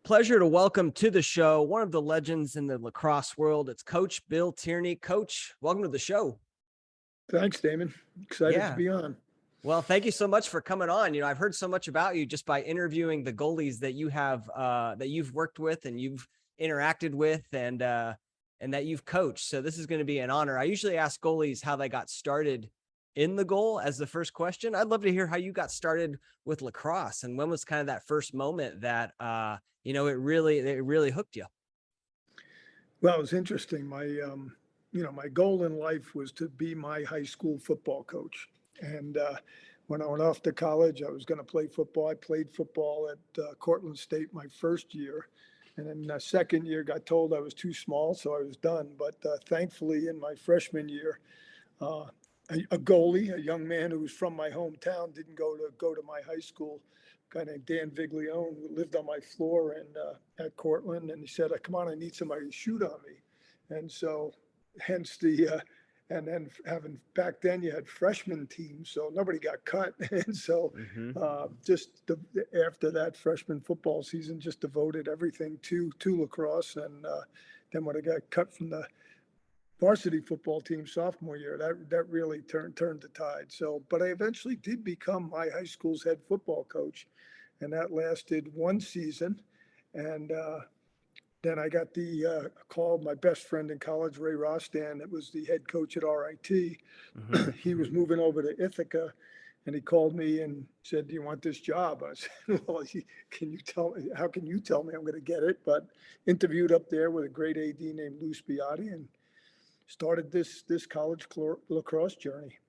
Pleasure to welcome to the show one of the legends in the lacrosse world. It's Coach Bill Tierney. Coach, welcome to the show. Thanks, Damon. Excited to Yeah. be on. Well, thank you so much for coming on. I've heard so much about you just by interviewing the goalies that you have, that you've worked with and you've interacted with and that you've coached. So this is going to be an honor. I usually ask goalies how they got started in the goal as the first question. I'd love to hear how you got started with lacrosse and when was kind of that first moment that, it really hooked you. Well, it was interesting. My goal in life was to be my high school football coach. And when I went off to college, I was going to play football. I played football at Cortland State my first year. And then the second year got told I was too small, so I was done. But thankfully, in my freshman year, uh, a goalie, a young man who was from my hometown, didn't go to my high school. A guy named Dan Viglione, who lived on my floor and at Cortland, and he said, "Come on, I need somebody to shoot on me." And so, hence and then having back then you had freshman teams, so nobody got cut, and so after that freshman football season, just devoted everything to lacrosse, and then when I got cut from the varsity football team sophomore year, that really turned the tide. So, but I eventually did become my high school's head football coach, and that lasted one season. And then I got the call. My best friend in college, Ray Rostan, that was the head coach at RIT. He was moving over to Ithaca, and he called me and said, "Do you want this job?" I said, "Well, can you tell me? How can you tell me I'm going to get it?" But interviewed up there with a great AD named Lou Spiotti, and started this college lacrosse journey.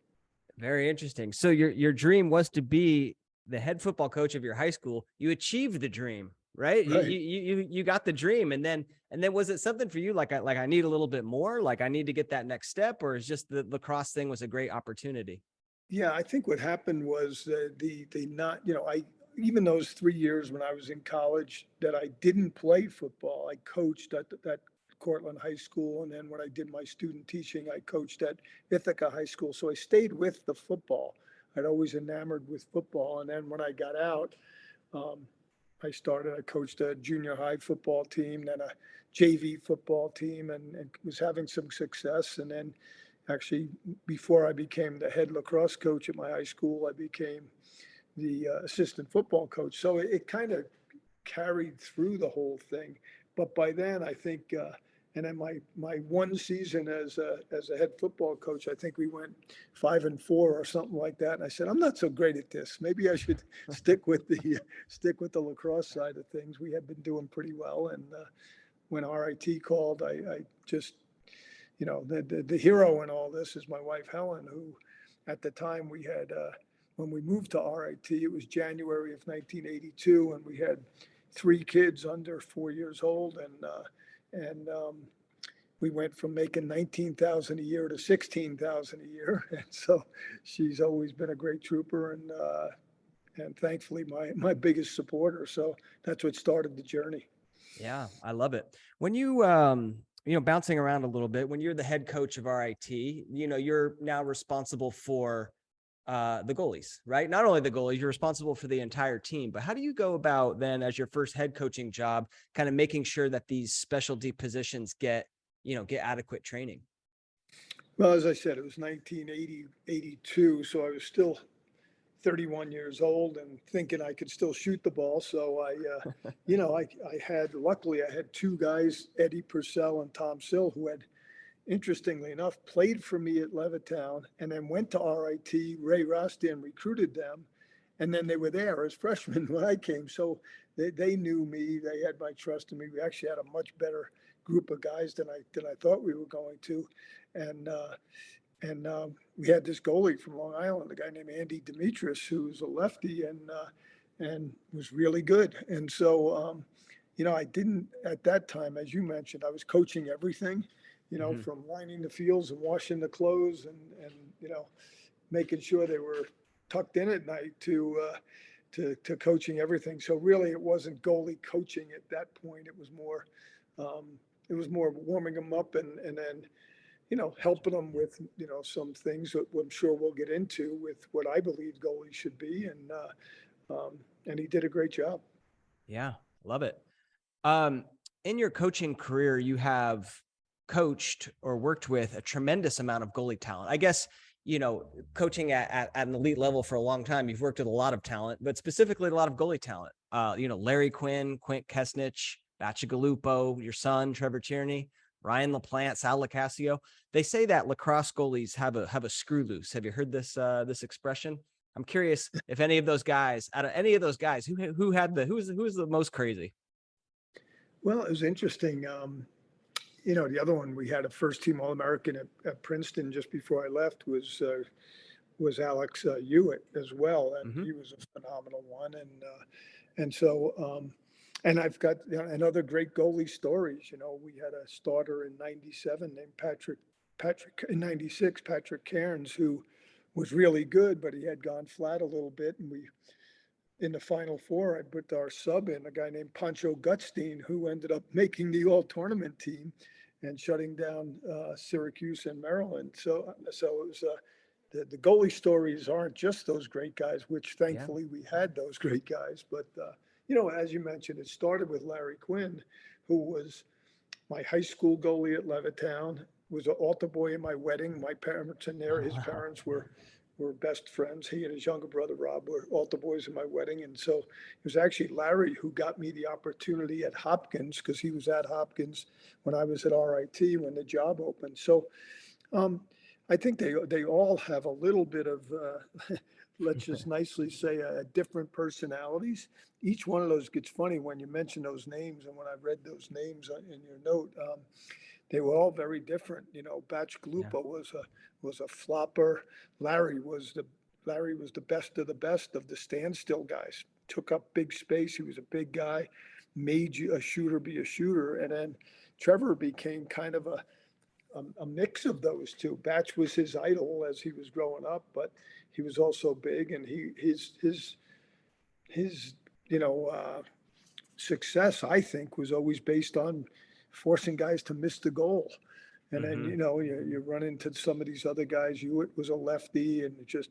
Very interesting. So your dream was to be the head football coach of your high school. You achieved the dream, right? Right. You got the dream, and then was it something for you like I need a little bit more, like I need to get that next step, or is just the lacrosse thing was a great opportunity? Yeah, I think what happened was the not I even those 3 years when I was in college that I didn't play football, I coached at Cortland High School, and then when I did my student teaching, I coached at Ithaca High School. So I stayed with the football. I'd always enamored with football, and then when I got out, um, I coached a junior high football team, then a JV football team, and was having some success. And then actually, before I became the head lacrosse coach at my high school, I became the assistant football coach. So it kind of carried through the whole thing. But by then, I think, and then my one season as a head football coach, I think we went 5-4 or something like that. And I said, I'm not so great at this. Maybe I should stick with the lacrosse side of things. We had been doing pretty well, and when RIT called, I just, the hero in all this is my wife Helen, who, at the time we had. When we moved to RIT, it was January of 1982, and we had 3 kids under 4 years old, and we went from making 19,000 a year to 16,000 a year. And so she's always been a great trooper, and thankfully my biggest supporter. So that's what started the journey. Yeah, I love it. When you bouncing around a little bit, when you're the head coach of RIT, you're now responsible for the goalies, right? Not only the goalies, you're responsible for the entire team. But how do you go about then, as your first head coaching job, kind of making sure that these specialty positions get adequate training? Well, as I said, it was 1982, so I was still 31 years old and thinking I could still shoot the ball. So luckily I had 2 guys, Eddie Purcell and Tom Sill, who had, interestingly enough, played for me at Levittown and then went to RIT. Ray Rostan recruited them, and then they were there as freshmen when I came. So they knew me. They had my trust in me. We actually had a much better group of guys than I thought we were going to, and we had this goalie from Long Island, a guy named Andy Demetrius, who was a lefty and was really good. And so I didn't at that time, as you mentioned, I was coaching everything, from lining the fields and washing the clothes and making sure they were tucked in at night to coaching everything. So really, it wasn't goalie coaching at that point. It was more warming them up and then helping them with some things that I'm sure we'll get into with what I believe goalies should be, and he did a great job. Yeah, love it. Um, in your coaching career, you have coached or worked with a tremendous amount of goalie talent. I guess, coaching at an elite level for a long time, you've worked with a lot of talent, but specifically a lot of goalie talent. Larry Quinn, Quint Kesnich, Bacigalupo, your son, Trevor Tierney, Ryan LaPlante, Sal Lacasio. They say that lacrosse goalies have a screw loose. Have you heard this expression? I'm curious if any of those guys, out of any of those guys, who was the most crazy? Well, it was interesting. The other one, we had a first team All-American at Princeton just before I left was Alex Hewitt as well, and Mm-hmm. he was a phenomenal one. And so and I've got another great goalie stories. We had a starter in '97 named Patrick in '96, Patrick Cairns, who was really good, but he had gone flat a little bit, and we in the Final Four, I put our sub in, a guy named Pancho Gutstein, who ended up making the all-tournament team and shutting down Syracuse and Maryland. So it was the goalie stories aren't just those great guys, which Yeah. thankfully we had those great guys. But as you mentioned, it started with Larry Quinn, who was my high school goalie at Levittown, was an altar boy in my wedding. My parents and his Wow. parents were best friends. He and his younger brother Rob were altar boys in my wedding, and so it was actually Larry who got me the opportunity at Hopkins, because he was at Hopkins when I was at RIT when the job opened. So um, I think they all have a little bit of let's just nicely say different personalities. Each one of those gets funny when you mention those names, and when I read those names in your note. They were all very different. Batch Yeah. Galupa was a flopper. Larry was the best of the standstill guys. Took up big space. He was a big guy, made you a shooter be a shooter. And then Trevor became kind of a mix of those two. Batch was his idol as he was growing up, but he was also big, and his you know success, I think, was always based on forcing guys to miss the goal. And then, Mm-hmm. you run into some of these other guys. Hewitt was a lefty and just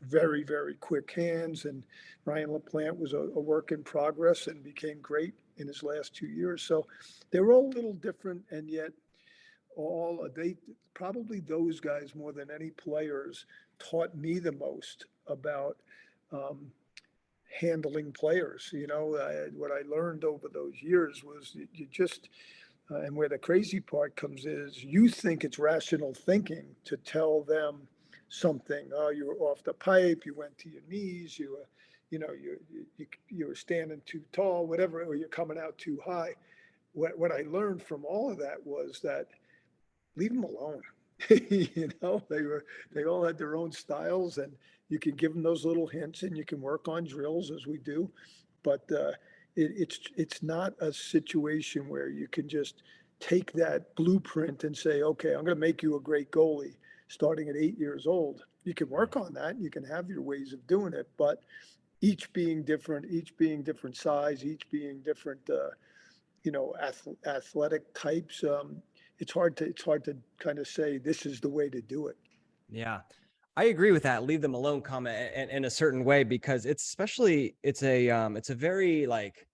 very, very quick hands. And Ryan LaPlante was a work in progress and became great in his last 2 years. So they were all a little different. And yet they probably, those guys more than any players, taught me the most about um, handling players. What I learned over those years was you just, and where the crazy part comes is you think it's rational thinking to tell them something. Oh, you were off the pipe, you went to your knees, you were standing too tall, whatever, or you're coming out too high. What I learned from all of that was that leave them alone. They all had their own styles, and you can give them those little hints, and you can work on drills as we do. But it's not a situation where you can just take that blueprint and say, okay, I'm going to make you a great goalie starting at 8 years old. You can work on that. You can have your ways of doing it, but each being different size, each being different, athletic types. It's hard to kind of say this is the way to do it. Yeah. I agree with that leave them alone comment in a certain way, because it's a very, like,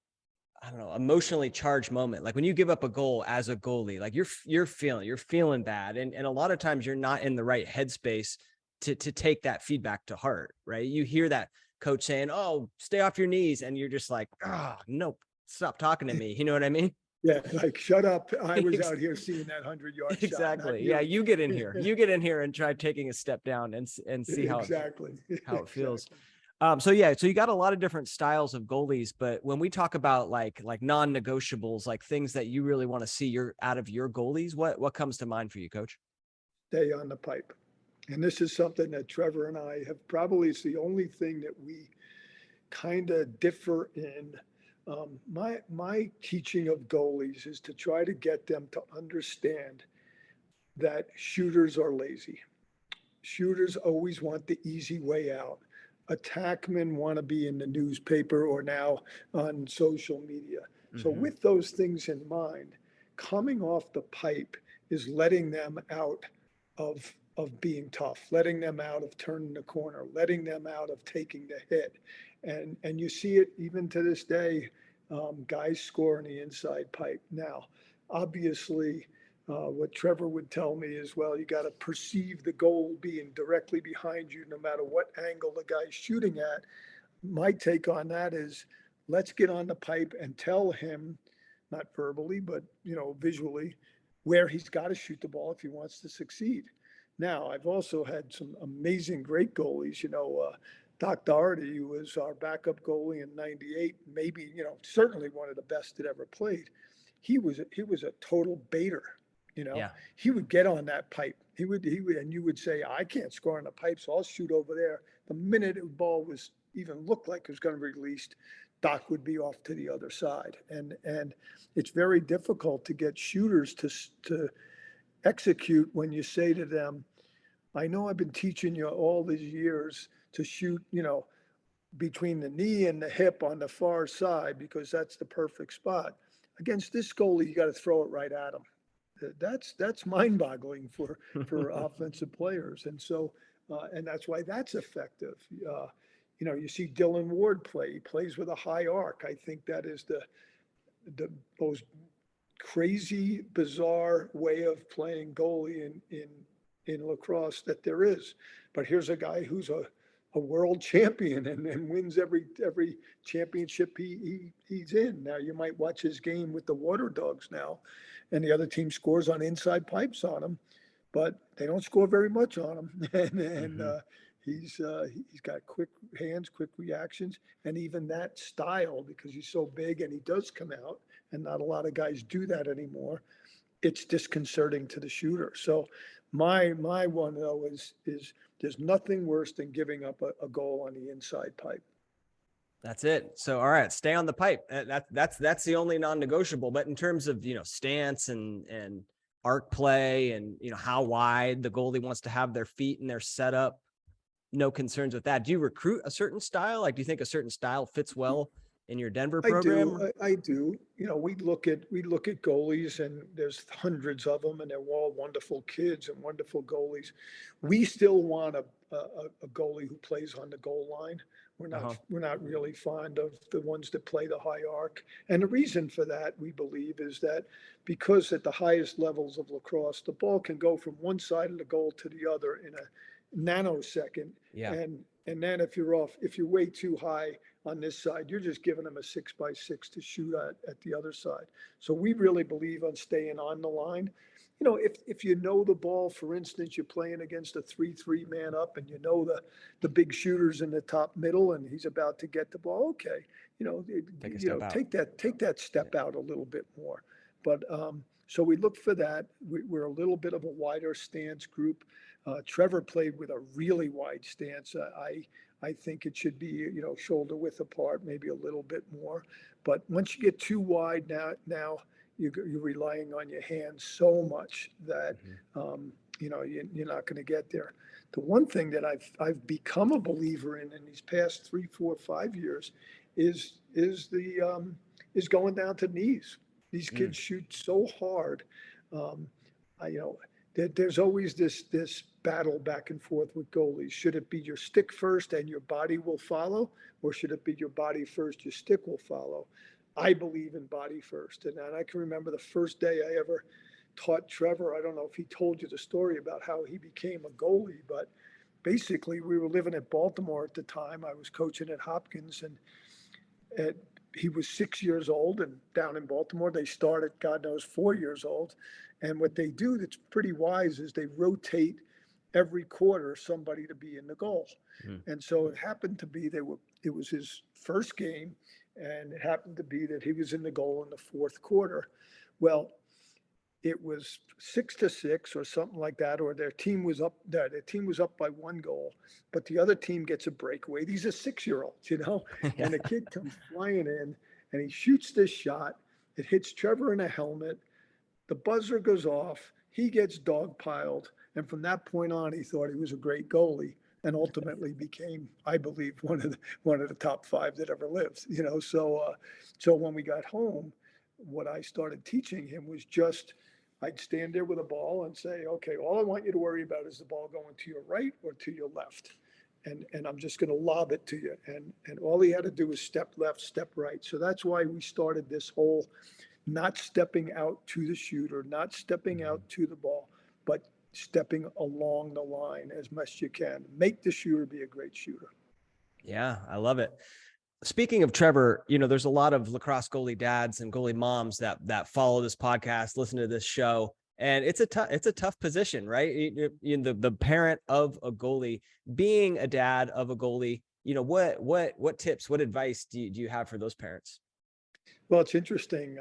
I don't know, emotionally charged moment. Like when you give up a goal as a goalie, like you're feeling bad. And a lot of times you're not in the right headspace to take that feedback to heart, right? You hear that coach saying, "Oh, stay off your knees." And you're just like, "Oh, nope, stop talking to me." You know what I mean? Yeah, like shut up. I was out here seeing that 100-yard shot, not Exactly. Yeah. you. You get in here, you get in here and try taking a step down and see Exactly. how it feels. Exactly. So yeah, so you got a lot of different styles of goalies, but when we talk about like non-negotiables, like things that you really want to see out of your goalies, what comes to mind for you, Coach? Stay on the pipe. And this is something that Trevor and I have probably, it's the only thing that we kind of differ in. My teaching of goalies is to try to get them to understand that shooters are lazy. Shooters always want the easy way out. Attackmen want to be in the newspaper or now on social media. So, Mm-hmm. with those things in mind, coming off the pipe is letting them out of being tough, letting them out of turning the corner, letting them out of taking the hit. And you see it even to this day guys score on the inside pipe. Now, obviously, what Trevor would tell me is, well, you got to perceive the goal being directly behind you, no matter what angle the guy's shooting at. My take on that is, let's get on the pipe and tell him, not verbally, but visually, where he's got to shoot the ball if he wants to succeed. Now, I've also had some amazing, great goalies. Doc Doherty, who was our backup goalie in '98, maybe certainly one of the best that ever played. He was a total baiter. Yeah. He would get on that pipe. He would, and you would say, I can't score on the pipe, so I'll shoot over there. The minute the ball was even looked like it was going to be released, Doc would be off to the other side. And it's very difficult to get shooters to execute when you say to them, I know I've been teaching you all these years to shoot, between the knee and the hip on the far side, because that's the perfect spot. Against this goalie, you got to throw it right at him. That's mind-boggling for offensive players, and so and that's why that's effective. You see Dylan Ward play. He plays with a high arc. I think that is the most crazy, bizarre way of playing goalie in lacrosse that there is. But here's a guy who's a world champion and wins every championship he's in. Now you might watch his game with the Water Dogs now, and the other team scores on inside pipes on him, but they don't score very much on him. And he's got quick hands, quick reactions, and even that style, because he's so big and he does come out, and not a lot of guys do that anymore. It's disconcerting to the shooter. So my one though is there's nothing worse than giving up a goal on the inside pipe. That's it. So, all right, stay on the pipe. That's the only non-negotiable. But in terms of, stance and arc play and, how wide the goalie wants to have their feet and their setup, no concerns with that. Do you recruit a certain style? Like, do you think a certain style fits well in your Denver program? I do. We look at goalies, and there's hundreds of them, and they're all wonderful kids and wonderful goalies. We still want a goalie who plays on the goal line. We're not really fond of the ones that play the high arc. And the reason for that, we believe, is that because at the highest levels of lacrosse, the ball can go from one side of the goal to the other in a nanosecond. Yeah. And then if you're way too high on this side, you're just giving them a 6x6 to shoot at the other side. So we really believe on staying on the line. If you know the ball, for instance, you're playing against a 3-3 man up, and the big shooters in the top middle, and he's about to get the ball. Okay, take that step out a little bit more. But so we look for that. We're a little bit of a wider stance group. Trevor played with a really wide stance. I think it should be, shoulder width apart, maybe a little bit more. But once you get too wide now you're relying on your hands so much that, you're not going to get there. The one thing that I've become a believer in these past 3, 4, 5 years is going down to knees. These kids shoot so hard. There's always this battle back and forth with goalies. Should it be your stick first and your body will follow, or should it be your body first, your stick will follow? I believe in body first. And I can remember the first day I ever taught Trevor. I don't know if he told you the story about how he became a goalie, but basically we were living at Baltimore at the time. I was coaching at Hopkins, and he was 6 years old, and down in Baltimore, they start at, God knows, 4 years old. And what they do that's pretty wise is they rotate every quarter somebody to be in the goal. And so it happened to be it was his first game, and it happened to be that he was in the goal in the fourth quarter. Well, it was 6-6 or something like that, or their team was up by 1 goal, but the other team gets a breakaway. These are 6-year-olds, and the kid comes flying in, and he shoots this shot. It hits Trevor in the helmet. The buzzer goes off. He gets dogpiled, and from that point on, he thought he was a great goalie, and ultimately became, I believe, one of the top 5 that ever lived. So when we got home, what I started teaching him was just, I'd stand there with a ball and say, okay, all I want you to worry about is the ball going to your right or to your left. and I'm just going to lob it to you. And all he had to do was step left, step right. So that's why we started this whole not stepping out to the shooter, not stepping out to the ball, but stepping along the line as much as you can. Make the shooter be a great shooter. Yeah, I love it. Speaking of Trevor, there's a lot of lacrosse goalie dads and goalie moms that follow this podcast, listen to this show, and it's a tough position, right? The parent of a goalie, being a dad of a goalie, what tips, what advice do you have for those parents? Well, it's interesting.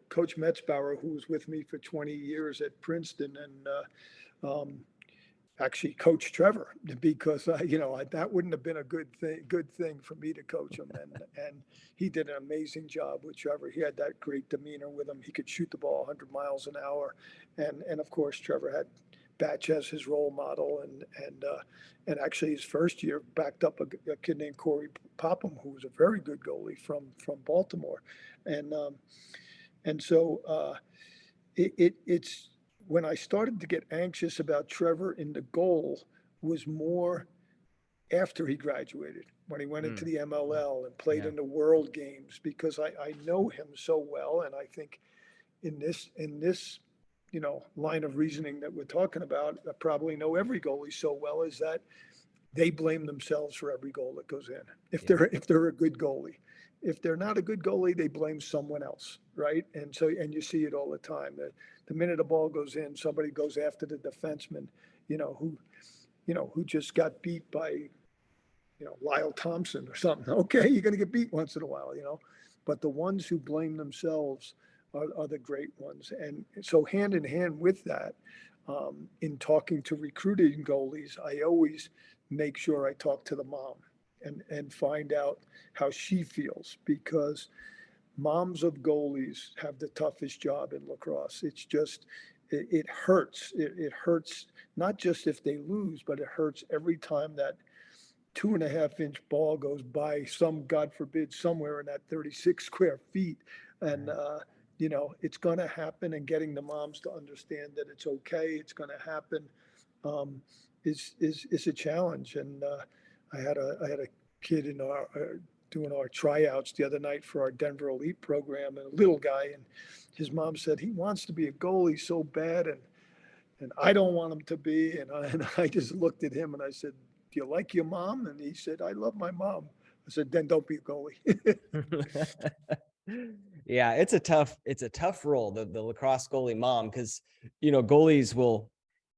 Coach Metzbauer, who was with me for 20 years at Princeton, and actually coach Trevor, because that wouldn't have been a good thing for me to coach him, and he did an amazing job with Trevor. He had that great demeanor with him. He could shoot the ball 100 miles an hour, and of course Trevor had Batch as his role model, and actually his first year backed up a kid named Corey Popham, who was a very good goalie from Baltimore, and so it's when I started to get anxious about Trevor in the goal was more after he graduated, when he went into the MLL and played in the World Games, because I know him so well, and I think in this line of reasoning that we're talking about, I probably know every goalie so well, is that they blame themselves for every goal that goes in. If they're a good goalie, if they're not a good goalie, they blame someone else, right? And you see it all the time. That the minute a ball goes in, somebody goes after the defenseman, who just got beat by, Lyle Thompson or something. Okay, you're going to get beat once in a while, but the ones who blame themselves are the great ones. And so hand in hand with that, in talking to recruiting goalies, I always make sure I talk to the mom and find out how she feels, because moms of goalies have the toughest job in lacrosse. It's just, it hurts. It hurts not just if they lose, but it hurts every time that 2.5-inch ball goes by some, God forbid, somewhere in that 36 square feet. And, it's going to happen, and getting the moms to understand that it's okay, it's going to happen, is a challenge. And I had a kid in our doing our tryouts the other night for our Denver Elite program, and a little guy, and his mom said he wants to be a goalie so bad, and I don't want him to be. And I just looked at him and I said, "Do you like your mom?" And he said, "I love my mom." I said, "Then don't be a goalie." Yeah, it's a tough role, the lacrosse goalie mom, because goalies will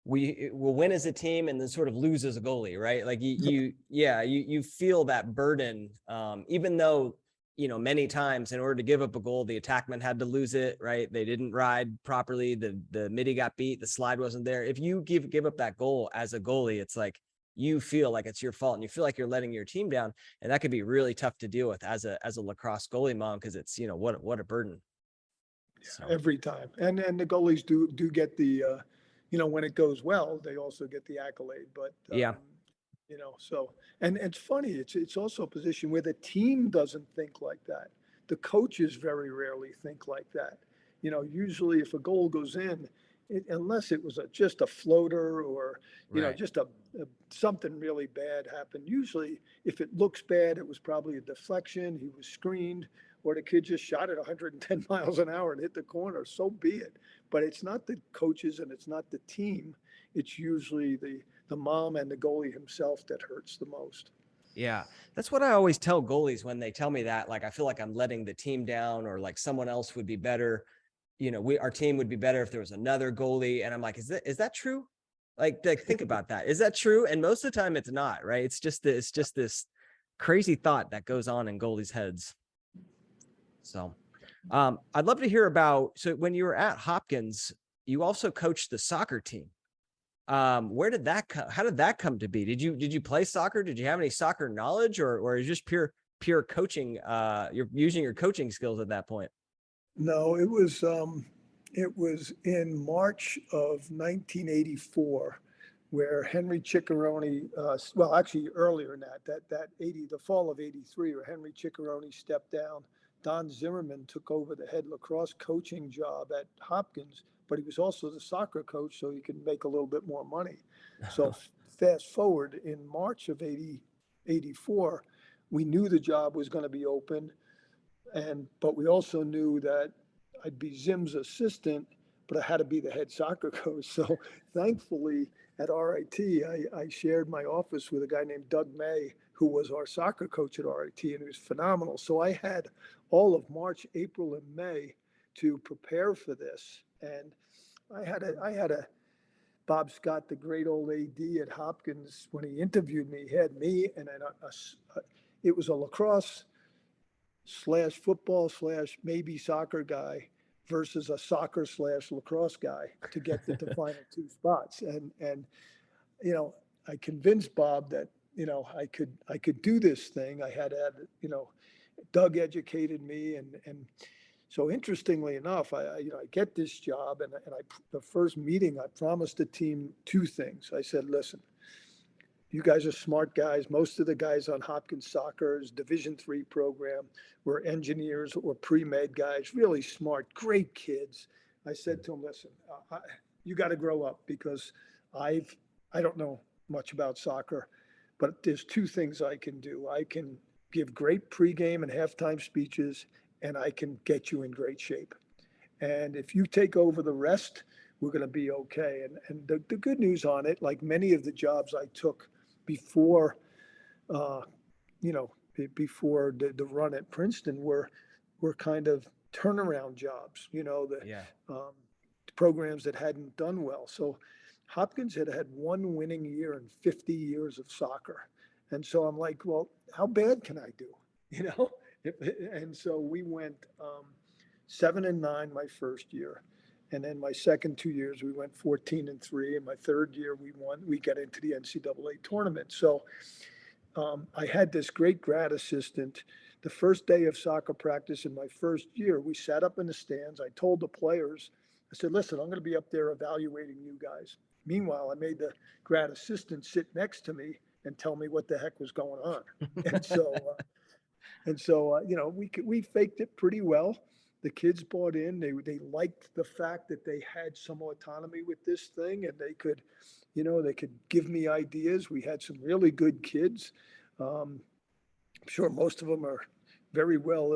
win as a team and then sort of lose as a goalie, right? Like you feel that burden, even though many times in order to give up a goal, the attackman had to lose it, right? They didn't ride properly, the midi got beat, the slide wasn't there. If you give up that goal as a goalie, it's like you feel like it's your fault, and you feel like you're letting your team down, and that could be really tough to deal with as a lacrosse goalie mom, because it's what a burden. So. Every time, and the goalies do get the when it goes well, they also get the accolade, but so, and it's funny, it's also a position where the team doesn't think like that. The coaches very rarely think like that. Usually if a goal goes in, unless it was just a floater, or just a something really bad happened. Usually, if it looks bad, it was probably a deflection. He was screened, or the kid just shot it 110 miles an hour and hit the corner. So be it. But it's not the coaches and it's not the team. It's usually the mom and the goalie himself that hurts the most. Yeah, that's what I always tell goalies when they tell me that. Like, I feel like I'm letting the team down, or like someone else would be better. Our team would be better if there was another goalie. And I'm like, is that true? Like think about that. Is that true? And most of the time it's not, right? It's just this crazy thought that goes on in goalies' heads. So I'd love to hear so when you were at Hopkins, you also coached the soccer team. Where did that come? How did that come to be? Did you play soccer? Did you have any soccer knowledge, or is just pure coaching? You're using your coaching skills at that point. No, it was in March of 1984 where Henry Ciccarone, well, actually earlier than the fall of 83, where Henry Ciccarone stepped down. Don Zimmerman took over the head lacrosse coaching job at Hopkins, but he was also the soccer coach, so he could make a little bit more money. So fast forward in March of 84, we knew the job was going to be open. But we also knew that I'd be Zim's assistant, but I had to be the head soccer coach. So thankfully at RIT, I shared my office with a guy named Doug May, who was our soccer coach at RIT, and he was phenomenal. So I had all of March, April, and May to prepare for this. And I had a Bob Scott, the great old AD at Hopkins, when he interviewed me, he had me and then it was a lacrosse / football / maybe soccer guy versus a soccer / lacrosse guy to get the final two spots. And I convinced Bob that I could do this thing. I had Doug educated me, and so interestingly enough, I get this job, and the first meeting I promised the team two things. I said, listen, you guys are smart guys. Most of the guys on Hopkins Soccer's Division III program were engineers or pre-med guys, really smart, great kids. I said to them, listen, you got to grow up, because I don't know much about soccer, but there's two things I can do. I can give great pregame and halftime speeches, and I can get you in great shape. And if you take over the rest, we're going to be okay. And the good news on it, like many of the jobs I took before, before the run at Princeton, were kind of turnaround jobs, programs that hadn't done well. So Hopkins had one winning year in 50 years of soccer. And so I'm like, well, how bad can I do? And so we went 7-9 my first year. And then my second 2 years, we went 14-3. And my third year, we got into the NCAA tournament. So I had this great grad assistant. The first day of soccer practice in my first year, we sat up in the stands. I told the players, I said, listen, I'm going to be up there evaluating you guys. Meanwhile, I made the grad assistant sit next to me and tell me what the heck was going on. And so, we faked it pretty well. The kids bought in. They liked the fact that they had some autonomy with this thing, and they could give me ideas. We had some really good kids. I'm sure most of them are very well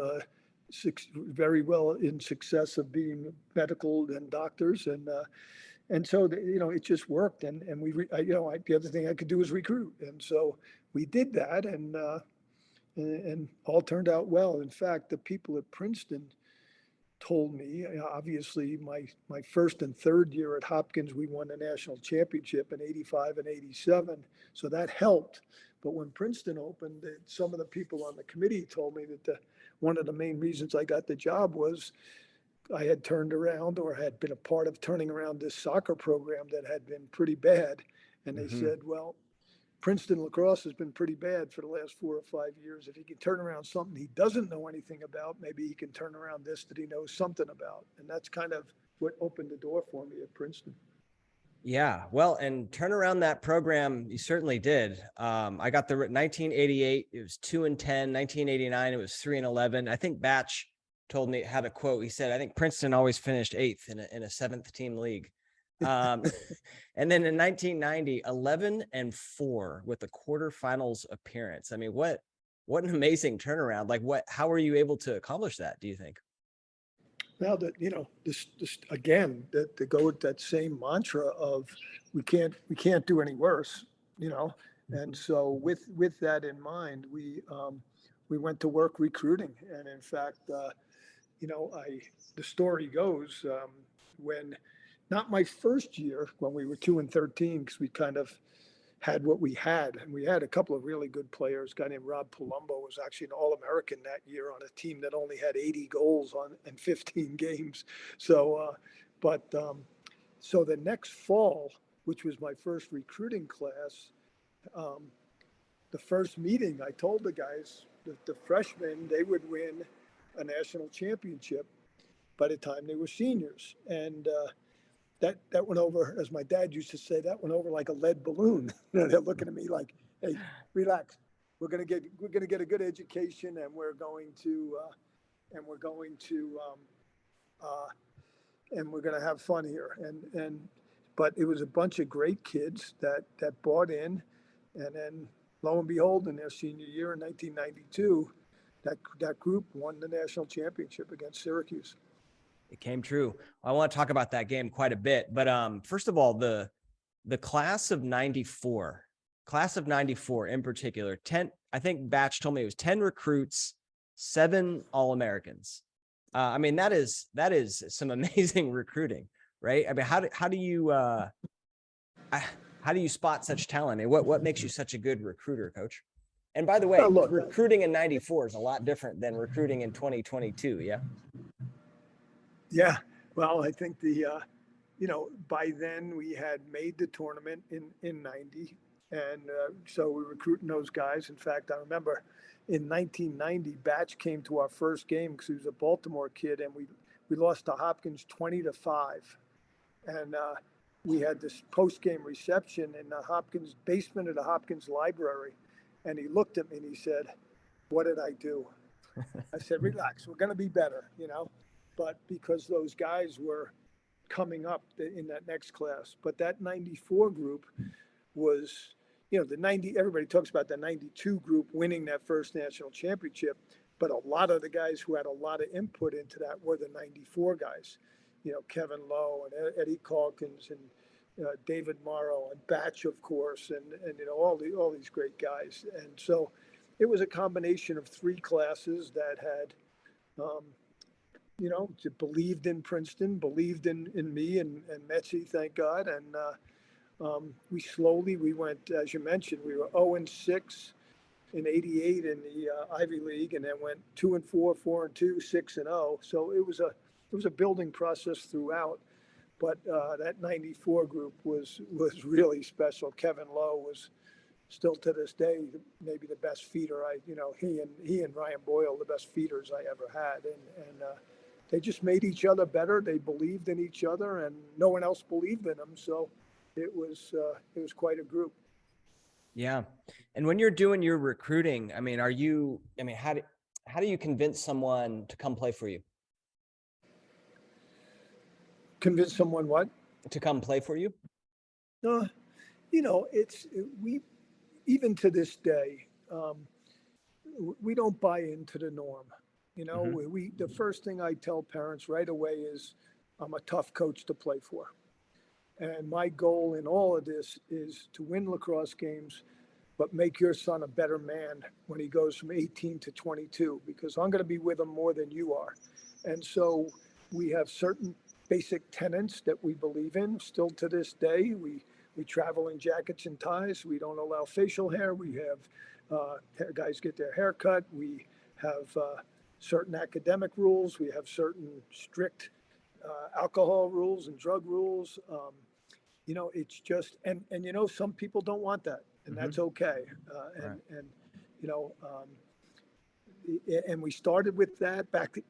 in success of being medical and doctors, and so it just worked. And the other thing I could do was recruit, and so we did that, and all turned out well. In fact, the people at Princeton told me, obviously my first and third year at Hopkins, we won the national championship in 85 and 87. So that helped. But when Princeton opened, some of the people on the committee told me that one of the main reasons I got the job was I had turned around, or had been a part of turning around, this soccer program that had been pretty bad. And they said, well, Princeton lacrosse has been pretty bad for the last 4 or 5 years. If he can turn around something he doesn't know anything about, maybe he can turn around this that he knows something about. And that's kind of what opened the door for me at Princeton. Yeah, well, and turn around that program, you certainly did. I got the 1988, it was 2-10. 1989, it was 3-11. I think Batch told me, had a quote. He said, I think Princeton always finished 8th in a 7th team league. And then in 1990, 11-4 with the quarterfinals appearance. I mean, what an amazing turnaround. Like, how were you able to accomplish that, do you think? Now that, this again, to go with that same mantra of we can't do any worse, and so with that in mind, we went to work recruiting. And in fact, the story goes, when, not my first year, when we were 2-13, because we kind of had what we had, and we had a couple of really good players. A guy named Rob Palumbo was actually an All-American that year on a team that only had 80 goals in 15 games. So, so the next fall, which was my first recruiting class, the first meeting, I told the guys that the freshmen, they would win a national championship by the time they were seniors. And that went over, as my dad used to say, that went over like a lead balloon. They're looking at me like, hey, relax. We're gonna get a good education, and we're going to have fun here. but it was a bunch of great kids that bought in. And then lo and behold, in their senior year in 1992, that group won the national championship against Syracuse. It came true. I want to talk about that game quite a bit, but first of all, the class of 94 in particular, 10, I think Batch told me it was 10 recruits, 7 All-Americans. I mean, that is some amazing recruiting, right? I mean, how do you spot such talent? And what makes you such a good recruiter, Coach? And by the way, Look, recruiting in 94 is a lot different than recruiting in 2022. Yeah. yeah. Well, I think by then we had made the tournament in 90. And so we were recruiting those guys. In fact, I remember in 1990, Batch came to our first game because he was a Baltimore kid, and we lost to Hopkins 20-5. And we had this post-game reception in the Hopkins basement of the Hopkins library. And he looked at me and he said, "What did I do?" I said, "Relax, we're going to be better, But because those guys were coming up in that next class. But that 94 group was, the 90, everybody talks about the 92 group winning that first national championship, but a lot of the guys who had a lot of input into that were the 94 guys, Kevin Lowe and Eddie Calkins and David Morrow and Batch, of course, and all these great guys. And so it was a combination of 3 classes that had, believed in Princeton, believed in me and Metzi, thank God. And we went, as you mentioned, we were 0-6 in '88 in the Ivy League, and then went 2-4, 4-2, 6-0. So it was a building process throughout. But that '94 group was really special. Kevin Lowe was still to this day maybe the best feeder. He and Ryan Boyle, the best feeders I ever had, and they just made each other better. They believed in each other, and no one else believed in them. So it was quite a group. Yeah. And when you're doing your recruiting, I mean, how do you convince someone to come play for you? Convince someone what? To come play for you? We even to this day, we don't buy into the norm. The first thing I tell parents right away is I'm a tough coach to play for. And my goal in all of this is to win lacrosse games, but make your son a better man when he goes from 18 to 22, because I'm going to be with him more than you are. And so we have certain basic tenets that we believe in still to this day. We travel in jackets and ties. We don't allow facial hair. We have guys get their hair cut. We have certain academic rules. We have certain strict alcohol rules and drug rules. It's just, and some people don't want that, and that's okay. And we started with that back in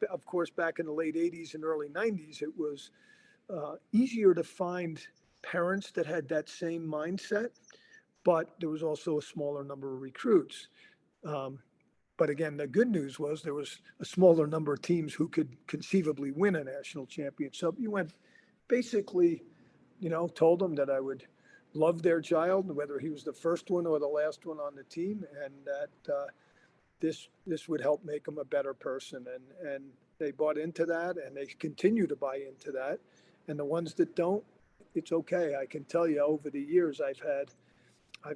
the late 80s and early 90s. It was easier to find parents that had that same mindset, but there was also a smaller number of recruits. But again, the good news was there was a smaller number of teams who could conceivably win a national championship. You went basically, told them that I would love their child, whether he was the first one or the last one on the team, and that this would help make them a better person. And they bought into that, and they continue to buy into that. And the ones that don't, it's okay. I can tell you over the years, I've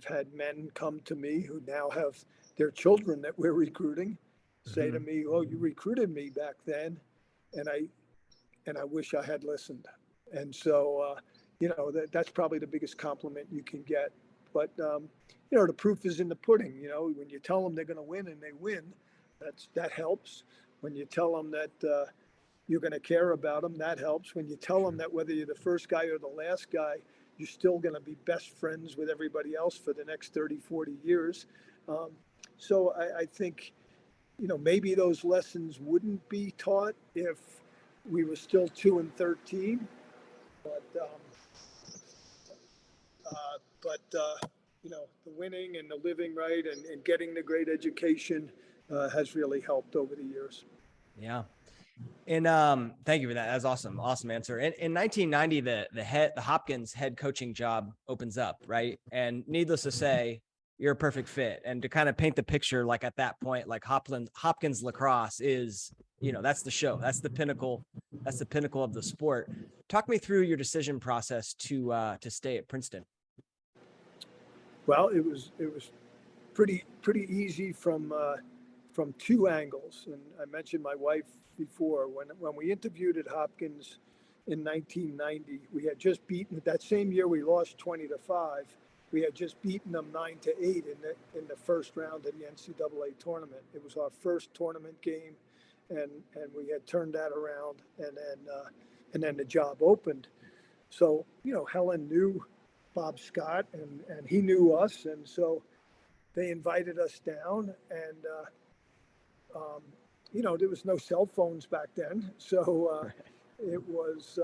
had men come to me who now have their children that we're recruiting say to me, "Oh, you recruited me back then, and I wish I had listened." And so, that's probably the biggest compliment you can get. But the proof is in the pudding. When you tell them they're going to win and they win, that helps. When you tell them that you're going to care about them, that helps. When you tell them that whether you're the first guy or the last guy, you're still going to be best friends with everybody else for the next 30, 40 years. So I think, maybe those lessons wouldn't be taught if we were still 2-13, but the winning and the living right and getting the great education has really helped over the years. Yeah. And thank you for that. That's awesome. Awesome answer. In 1990, the Hopkins head coaching job opens up, right? And needless to say, you're a perfect fit. And to kind of paint the picture, like at that point, like Hopkins lacrosse is, that's the show. That's the pinnacle. That's the pinnacle of the sport. Talk me through your decision process to stay at Princeton. Well, it was pretty easy from two angles. And I mentioned my wife before. When we interviewed at Hopkins in 1990, we had just beaten, that same year we lost 20-5. We had just beaten them 9-8 in the first round of the NCAA tournament. It was our first tournament game, and we had turned that around, and then the job opened. So Helen knew Bob Scott, and he knew us, and so they invited us down, and there was no cell phones back then, so it was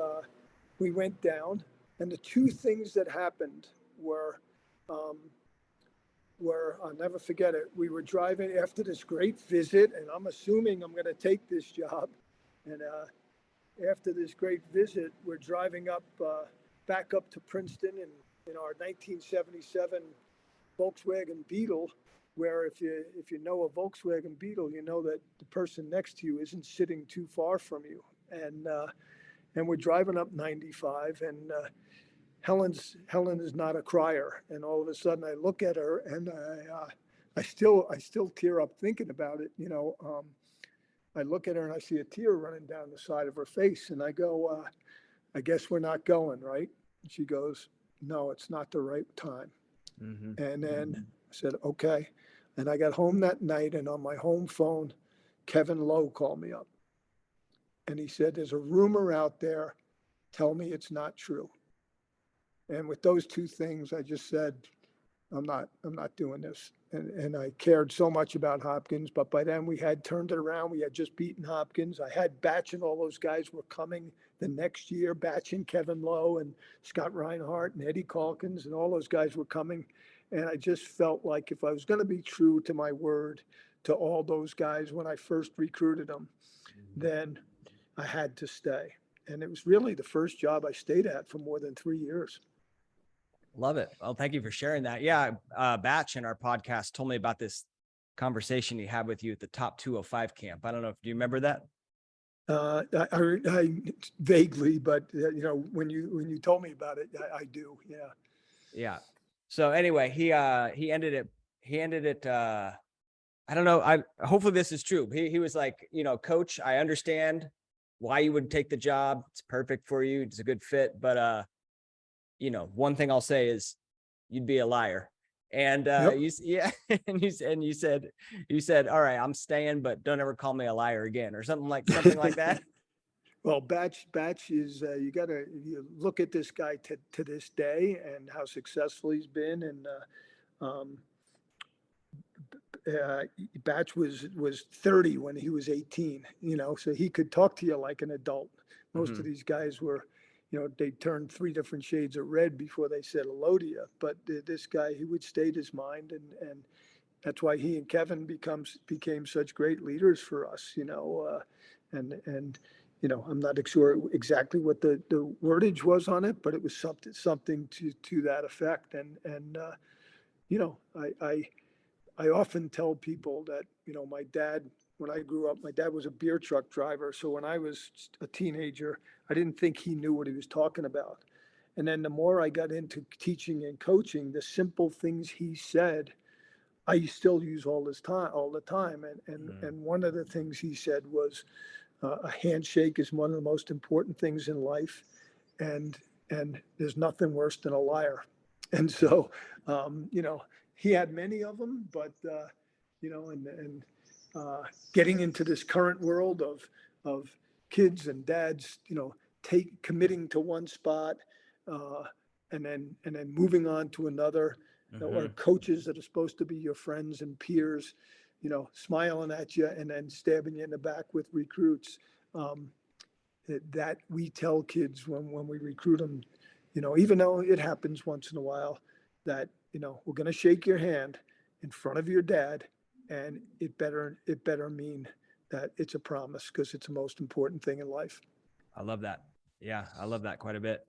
we went down, and the two things that happened were I'll never forget it. We were driving after this great visit, and I'm assuming I'm going to take this job, and after this great visit, we're driving back up to Princeton in our 1977 Volkswagen Beetle, where if you know a Volkswagen Beetle, you know that the person next to you isn't sitting too far from you. And we're driving up 95, and Helen is not a crier. And all of a sudden I look at her, and I still tear up thinking about it. I look at her and I see a tear running down the side of her face, and I go, I guess we're not going, right? And she goes, no, it's not the right time. Mm-hmm. And then I said, okay. And I got home that night, and on my home phone, Kevin Lowe called me up. And he said, there's a rumor out there. Tell me it's not true. And with those two things, I just said, I'm not doing this. And I cared so much about Hopkins, but by then we had turned it around. We had just beaten Hopkins. I had Batch, and all those guys were coming the next year. Batch and Kevin Lowe and Scott Reinhardt and Eddie Calkins, and all those guys were coming. And I just felt like if I was going to be true to my word to all those guys when I first recruited them, then I had to stay. And it was really the first job I stayed at for more than 3 years. Love it. Well, thank you for sharing that. Yeah. Batch in our podcast told me about this conversation he had with you at the top 205 camp. I don't know if do you remember that? I vaguely, but when you told me about it, I do. Yeah. Yeah. So anyway, he ended it. I don't know. Hopefully this is true. He was like, coach, I understand why you would take the job. It's perfect for you. It's a good fit. But, one thing I'll say is you'd be a liar. And Yep. you said, all right, I'm staying, but don't ever call me a liar again, or something like that. Well, Batch is you look at this guy to this day and how successful he's been, and Batch was 30 when he was 18. So he could talk to you like an adult. Most of these guys were, they turned 3 different shades of red before they said hello to you. But this guy, he would state his mind, and that's why he and Kevin became such great leaders for us. And I'm not sure exactly what the wordage was on it, but it was something to that effect. And I often tell people that, my dad, when I grew up, my dad was a beer truck driver. So when I was a teenager, I didn't think he knew what he was talking about. And then the more I got into teaching and coaching, the simple things he said, I still use all the time. And one of the things he said was, a handshake is one of the most important things in life, and there's nothing worse than a liar. And so, he had many of them, but getting into this current world of kids and dads, committing to one spot, and then moving on to another, or coaches that are supposed to be your friends and peers, smiling at you and then stabbing you in the back with recruits. That we tell kids when we recruit them, even though it happens once in a while, that, we're going to shake your hand in front of your dad, and it better mean that it's a promise, because it's the most important thing in life. I love that. Yeah, I love that quite a bit.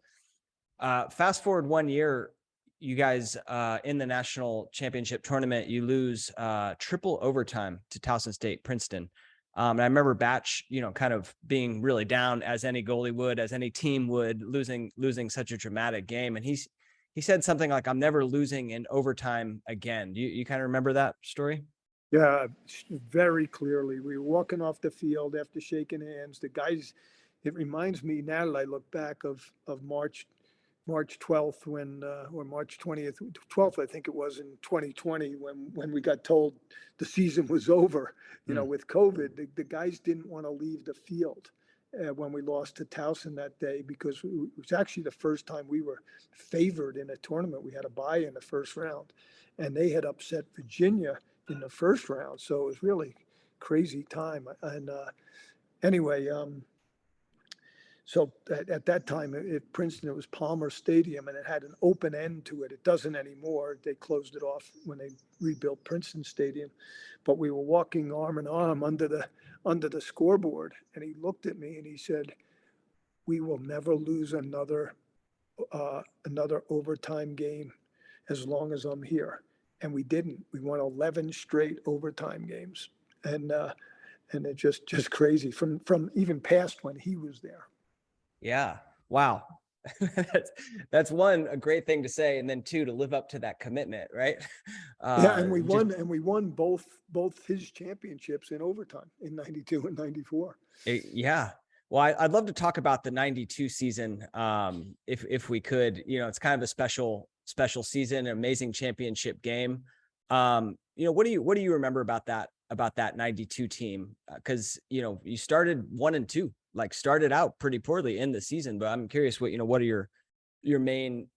Fast forward 1 year, you guys in the national championship tournament, you lose triple overtime to Towson State, Princeton. And I remember Batch, kind of being really down, as any goalie would, as any team would, losing such a dramatic game. And he said something like, "I'm never losing in overtime again." Do you kind of remember that story? Yeah, very clearly. We were walking off the field after shaking hands. The guys, it reminds me now that I look back of March 12th, or March 20th, 12th, I think it was, in 2020, when we got told the season was over, with COVID. The guys didn't want to leave the field when we lost to Towson that day, because it was actually the first time we were favored in a tournament. We had a bye in the first round, and they had upset Virginia in the first round. So it was really crazy time. And anyway, so at that time at Princeton, it was Palmer Stadium, and it had an open end to it. It doesn't anymore. They closed it off when they rebuilt Princeton Stadium. But we were walking arm in arm under the scoreboard, and he looked at me and he said, "We will never lose another overtime game as long as I'm here." And we didn't. We won 11 straight overtime games, and it's just crazy from even past when he was there. Yeah. Wow. That's one, a great thing to say. And then two, to live up to that commitment, right? Yeah. And we won both his championships in overtime in 92 and 94. Yeah. Well, I'd love to talk about the 92 season. If we could, it's kind of a special season, an amazing championship game. What do you remember about that 92 team? Cause you started 1-2, like started out pretty poorly in the season, but I'm curious what are your main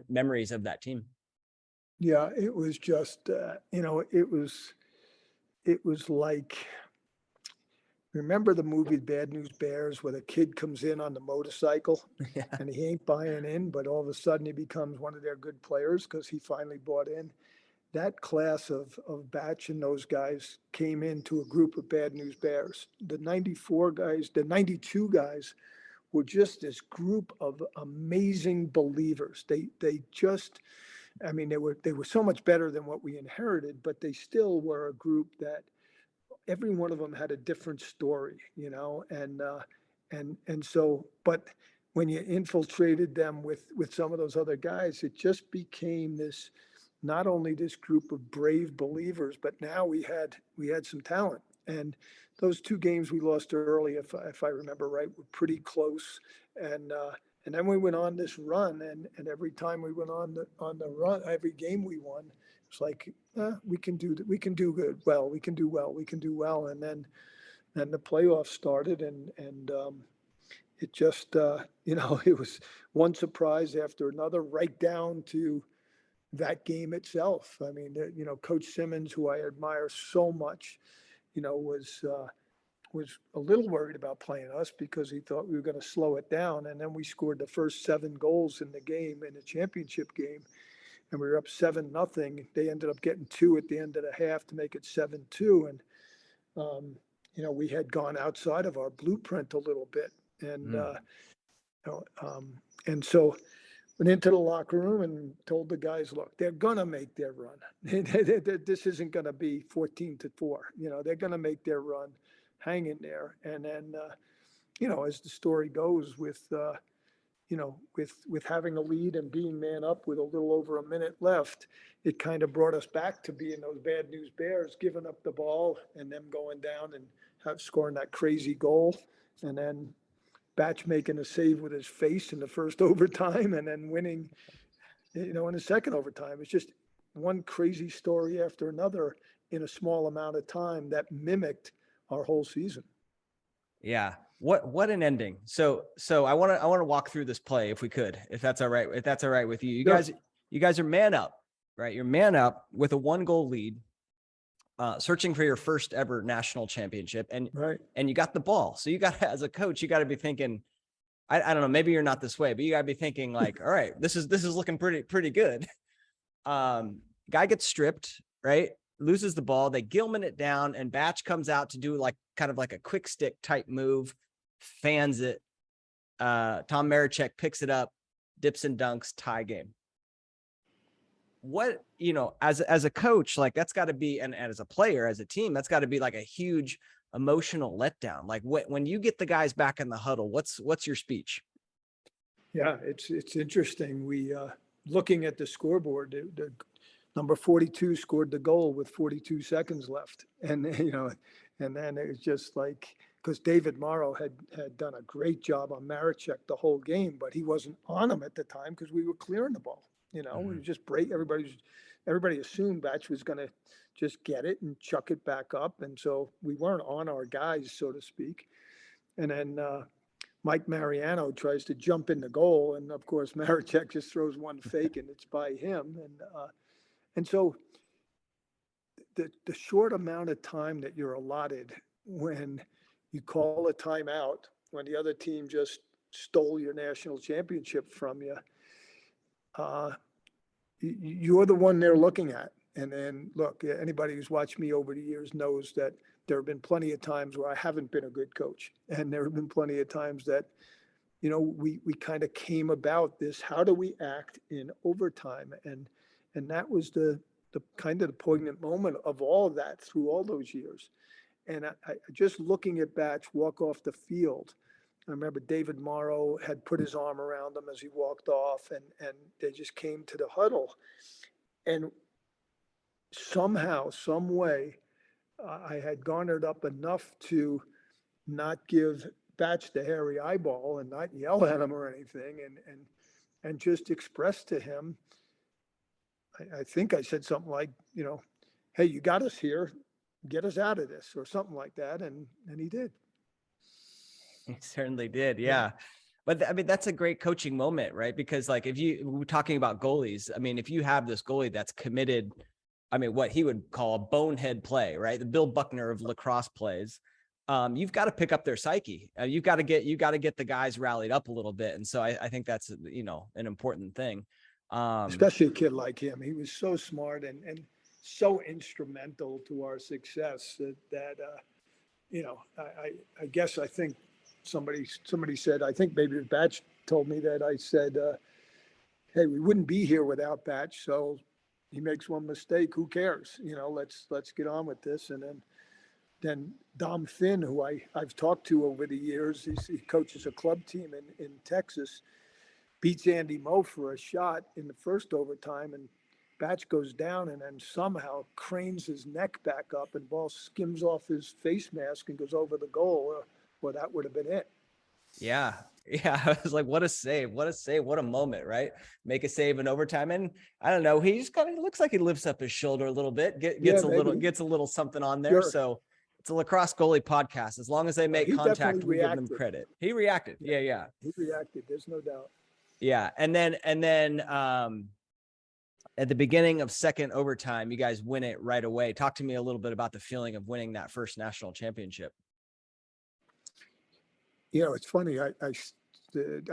memories of that team? Yeah, it was just, it was like, remember the movie Bad News Bears, where the kid comes in on the motorcycle Yeah. and he ain't buying in, but all of a sudden he becomes one of their good players because he finally bought in. That class of Batch and those guys came into a group of Bad News Bears. The 94 guys, the 92 guys were just this group of amazing believers. They just, I mean, they were so much better than what we inherited, but they still were a group that every one of them had a different story, and so, but when you infiltrated them with some of those other guys, it just became this, not only this group of brave believers, but now we had some talent. And those two games we lost early, if I remember right, were pretty close. And then we went on this run, and every time we went on the run, every game we won, it's like, we can do good. Well, we can do well. And then the playoffs started, and it just, it was one surprise after another, right down to that game itself. I mean, Coach Simmons, who I admire so much, was a little worried about playing us because he thought we were going to slow it down. And then we scored the first 7 goals in the game, in the championship game, and we were up 7-0. They ended up getting 2 at the end of the half to make it 7-2. And, we had gone outside of our blueprint a little bit. And, and so went into the locker room and told the guys, look, they're going to make their run. This isn't going to be 14-4. They're going to make their run. Hang in there. And then, as the story goes, with having a lead and being man up with a little over a minute left, it kind of brought us back to being those Bad News Bears, giving up the ball and them going down and scoring that crazy goal. And then Batch making a save with his face in the first overtime, and then winning, in the second overtime. It's just one crazy story after another in a small amount of time that mimicked our whole season. Yeah. What an ending. So I want to walk through this play, if we could, if that's all right. If that's all right with you. You guys are man up, right? You're man up with a 1-goal lead, searching for your first ever national championship, and you got the ball. So you got, as a coach, you got to be thinking, I don't know, maybe you're not this way, but you got to be thinking like, all right, this is looking pretty good. Guy gets stripped, right? loses the ball. They Gilman it down, and Batch comes out to do like kind of like a quick stick type move, fans it. Tom Marichek picks it up, dips and dunks, tie game. What, as a coach, like that's got to be, and as a player, as a team, that's got to be like a huge emotional letdown. Like when you get the guys back in the huddle, what's your speech? Yeah, it's interesting. We looking at the scoreboard, the number 42 scored the goal with 42 seconds left, and and then it was just like, because David Morrow had done a great job on Marichek the whole game, but he wasn't on him at the time because we were clearing the ball. We were just everybody assumed Batch was going to just get it and chuck it back up, and so we weren't on our guys, so to speak. And then Mike Mariano tries to jump in the goal, and of course Marichek just throws one fake, and it's by him. And so the short amount of time that you're allotted when you call a timeout, when the other team just stole your national championship from you, you're the one they're looking at. And then look, anybody who's watched me over the years knows that there have been plenty of times where I haven't been a good coach. And there have been plenty of times that, we kind of came about this, how do we act in overtime? And that was the kind of the poignant moment of all of that through all those years. And I just looking at Batch walk off the field, I remember David Morrow had put his arm around him as he walked off, and they just came to the huddle. And somehow, some way, I had garnered up enough to not give Batch the hairy eyeball and not yell at him or anything, and just express to him, I think I said something like, hey, you got us here, get us out of this, or something like that. And he did. He certainly did. Yeah. But I mean, that's a great coaching moment, right? Because like, we're talking about goalies, I mean, if you have this goalie that's committed, I mean, what he would call a bonehead play, right? The Bill Buckner of lacrosse plays. You've got to pick up their psyche. You've got to get the guys rallied up a little bit. And so I think that's, an important thing. Especially a kid like him. He was so smart and so instrumental to our success that I guess I think somebody said, I think maybe Batch told me that I said, hey, we wouldn't be here without Batch. So he makes one mistake, who cares? Let's get on with this. And then Dom Finn, who I've talked to over the years, he coaches a club team in Texas, beats Andy Moe for a shot in the first overtime, and Batch goes down and then somehow cranes his neck back up, and ball skims off his face mask and goes over the goal. Well, that would have been it. Yeah. I was like, what a save, what a moment, right? Make a save in overtime. And I don't know, he just kind of looks like he lifts up his shoulder a little bit, gets a little something on there. Sure. So it's a Lacrosse Goalie podcast. As long as they make contact, we give them credit. He reacted. Yeah. He reacted. There's no doubt. Yeah. And then at the beginning of second overtime, you guys win it right away. Talk to me a little bit about the feeling of winning that first national championship. It's funny. I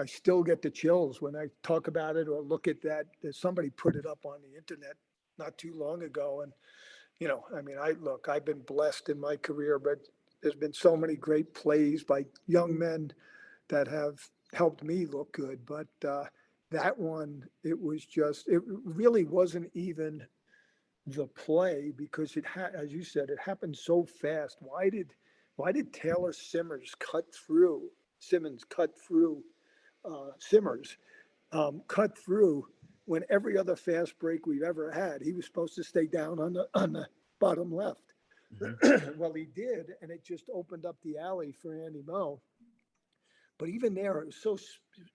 still get the chills when I talk about it or look at that. Somebody put it up on the internet not too long ago. And, I mean, I've been blessed in my career, but there's been so many great plays by young men that have helped me look good. But that one, it really wasn't even the play, because as you said, it happened so fast. Why did Taylor Simmons cut through when every other fast break we've ever had, he was supposed to stay down on the bottom left. Mm-hmm. Well, he did, and it just opened up the alley for Andy Moe. But even there,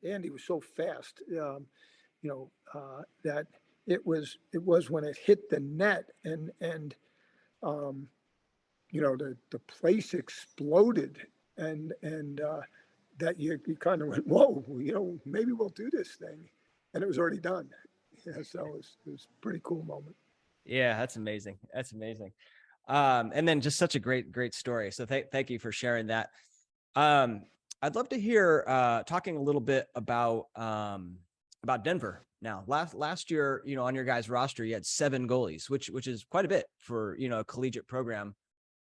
Andy was so fast, that it was when it hit the net and the place exploded, and that you kind of went, whoa, maybe we'll do this thing, and it was already done. Yeah, so it was a pretty cool moment. Yeah, that's amazing. And then just such a great story. So thank you for sharing that. I'd love to hear talking a little bit about Denver. now. Last year, on your guys' roster, you had 7 goalies, which is quite a bit for, a collegiate program.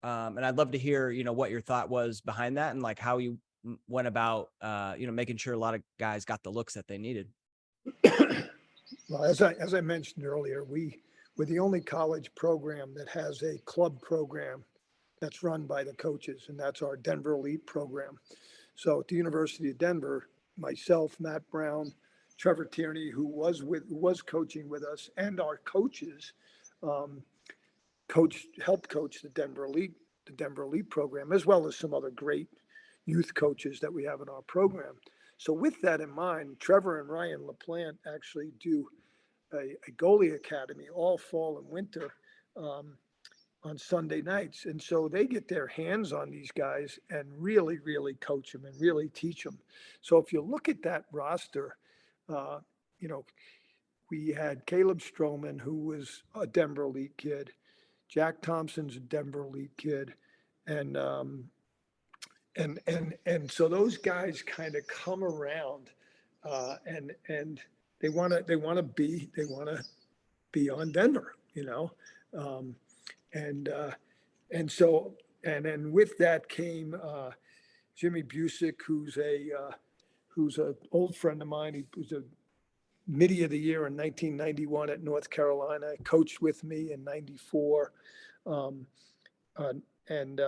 And I'd love to hear, what your thought was behind that and like how you went about, making sure a lot of guys got the looks that they needed. Well, as I mentioned earlier, we're the only college program that has a club program that's run by the coaches, and that's our Denver Elite program. So at the University of Denver, myself, Matt Brown, Trevor Tierney, who was coaching with us, and our coaches, um, helped coach the Denver Elite program, as well as some other great youth coaches that we have in our program. So with that in mind, Trevor and Ryan LaPlante actually do a goalie academy all fall and winter, on Sunday nights. And so they get their hands on these guys and really, really coach them and really teach them. So if you look at that roster, uh, you know, we had Caleb Stroman, who was a Denver Elite kid. Jack Thompson's a Denver Elite kid. And so those guys kind of come around, and they want to be on Denver, um, and so and then with that came Jimmy Busick, who's a old friend of mine. He was a Midi of the Year in 1991 at North Carolina. Coached with me in '94, um, and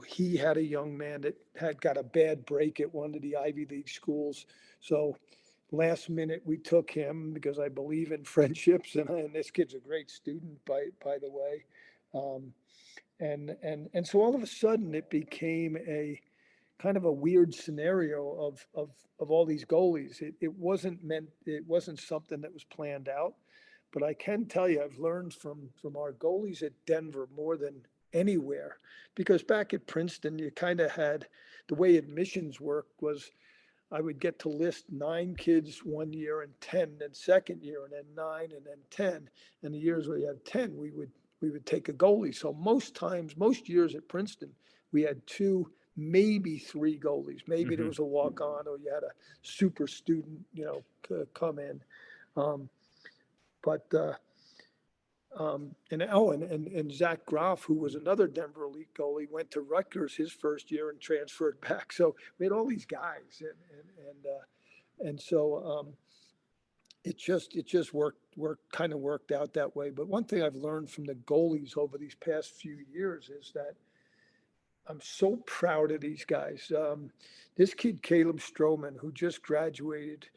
he had a young man that had got a bad break at one of the Ivy League schools. So last minute we took him because I believe in friendships, and this kid's a great student, by the way. And so all of a sudden it became a kind of a weird scenario of all these goalies. It wasn't something that was planned out, but I can tell you I've learned from our goalies at Denver more than anywhere, because back at Princeton you kind of had the way admissions worked was I would get to list 9 kids one year and 10 then second year, and then 9 and then 10, and the years where you had 10 we would take a goalie. So most years at Princeton we had 2, maybe 3 goalies. Maybe there was a walk-on or you had a super student come in, but and Zach Groff, who was another Denver Elite goalie, went to Rutgers his first year and transferred back. So we had all these guys, and so it just worked out that way. But one thing I've learned from the goalies over these past few years is that I'm so proud of these guys. This kid Caleb Stroman, who just graduated,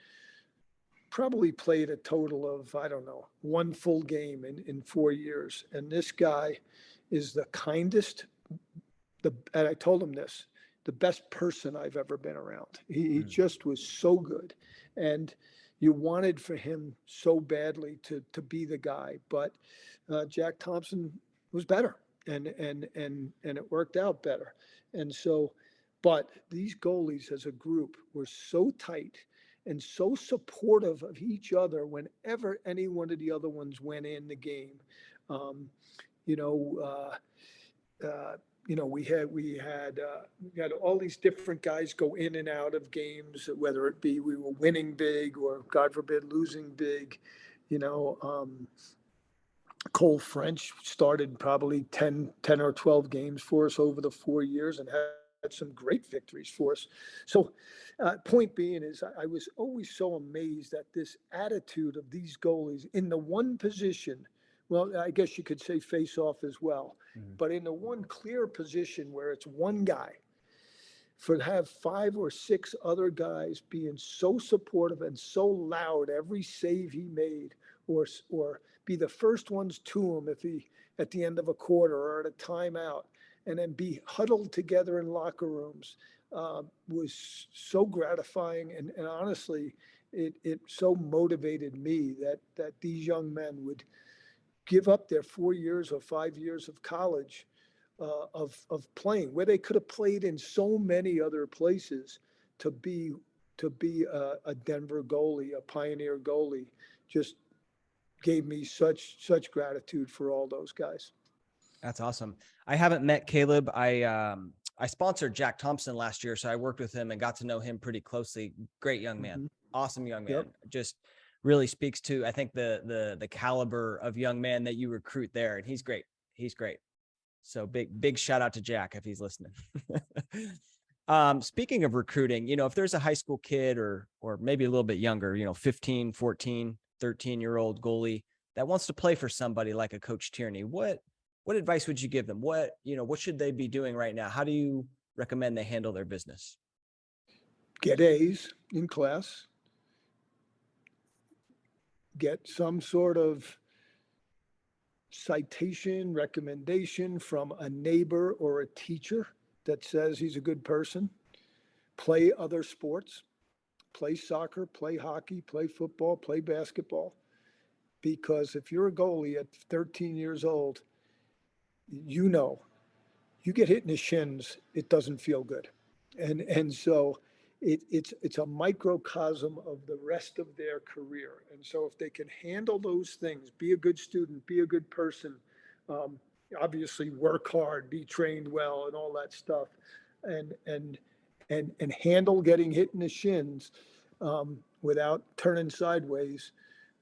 probably played a total of, I don't know, 1 full game in 4 years. And this guy is the kindest, and I told him this, the best person I've ever been around. He just was so good. And you wanted for him so badly to be the guy, but Jack Thompson was better, and it worked out better. And so, but these goalies as a group were so tight and so supportive of each other whenever any one of the other ones went in the game. We had all these different guys go in and out of games, whether it be we were winning big or, God forbid, losing big. Cole French started probably 10 or 12 games for us over the 4 years and had some great victories for us. So point being is I was always so amazed at this attitude of these goalies in the one position. Well, I guess you could say face off as well, but in the one clear position where it's one guy, to have 5 or 6 other guys being so supportive and so loud every save he made, or be the first ones to him if he at the end of a quarter or at a timeout, and then be huddled together in locker rooms, was so gratifying. And honestly, it so motivated me that these young men would give up their 4 years or 5 years of college, of playing where they could have played in so many other places to be a Denver goalie, a Pioneer goalie. Just gave me such gratitude for all those guys. That's awesome. I haven't met Caleb. I sponsored Jack Thompson last year, so I worked with him and got to know him pretty closely. Great young man, awesome young man. Just really speaks to, I think, the caliber of young man that you recruit there. And he's great. He's great. So big shout out to Jack if he's listening. Speaking of recruiting, if there's a high school kid or maybe a little bit younger, 15, 14, 13-year-old goalie that wants to play for somebody like a Coach Tierney, what advice would you give them? What should they be doing right now? How do you recommend they handle their business? Get A's in class. Get some sort of citation, recommendation from a neighbor or a teacher that says he's a good person. Play other sports. Play soccer, play hockey, play football, play basketball. Because if you're a goalie at 13 years old, you get hit in the shins, it doesn't feel good. And so it's a microcosm of the rest of their career. And so if they can handle those things, be a good student, be a good person, obviously work hard, be trained well, and all that stuff, and handle getting hit in the shins without turning sideways,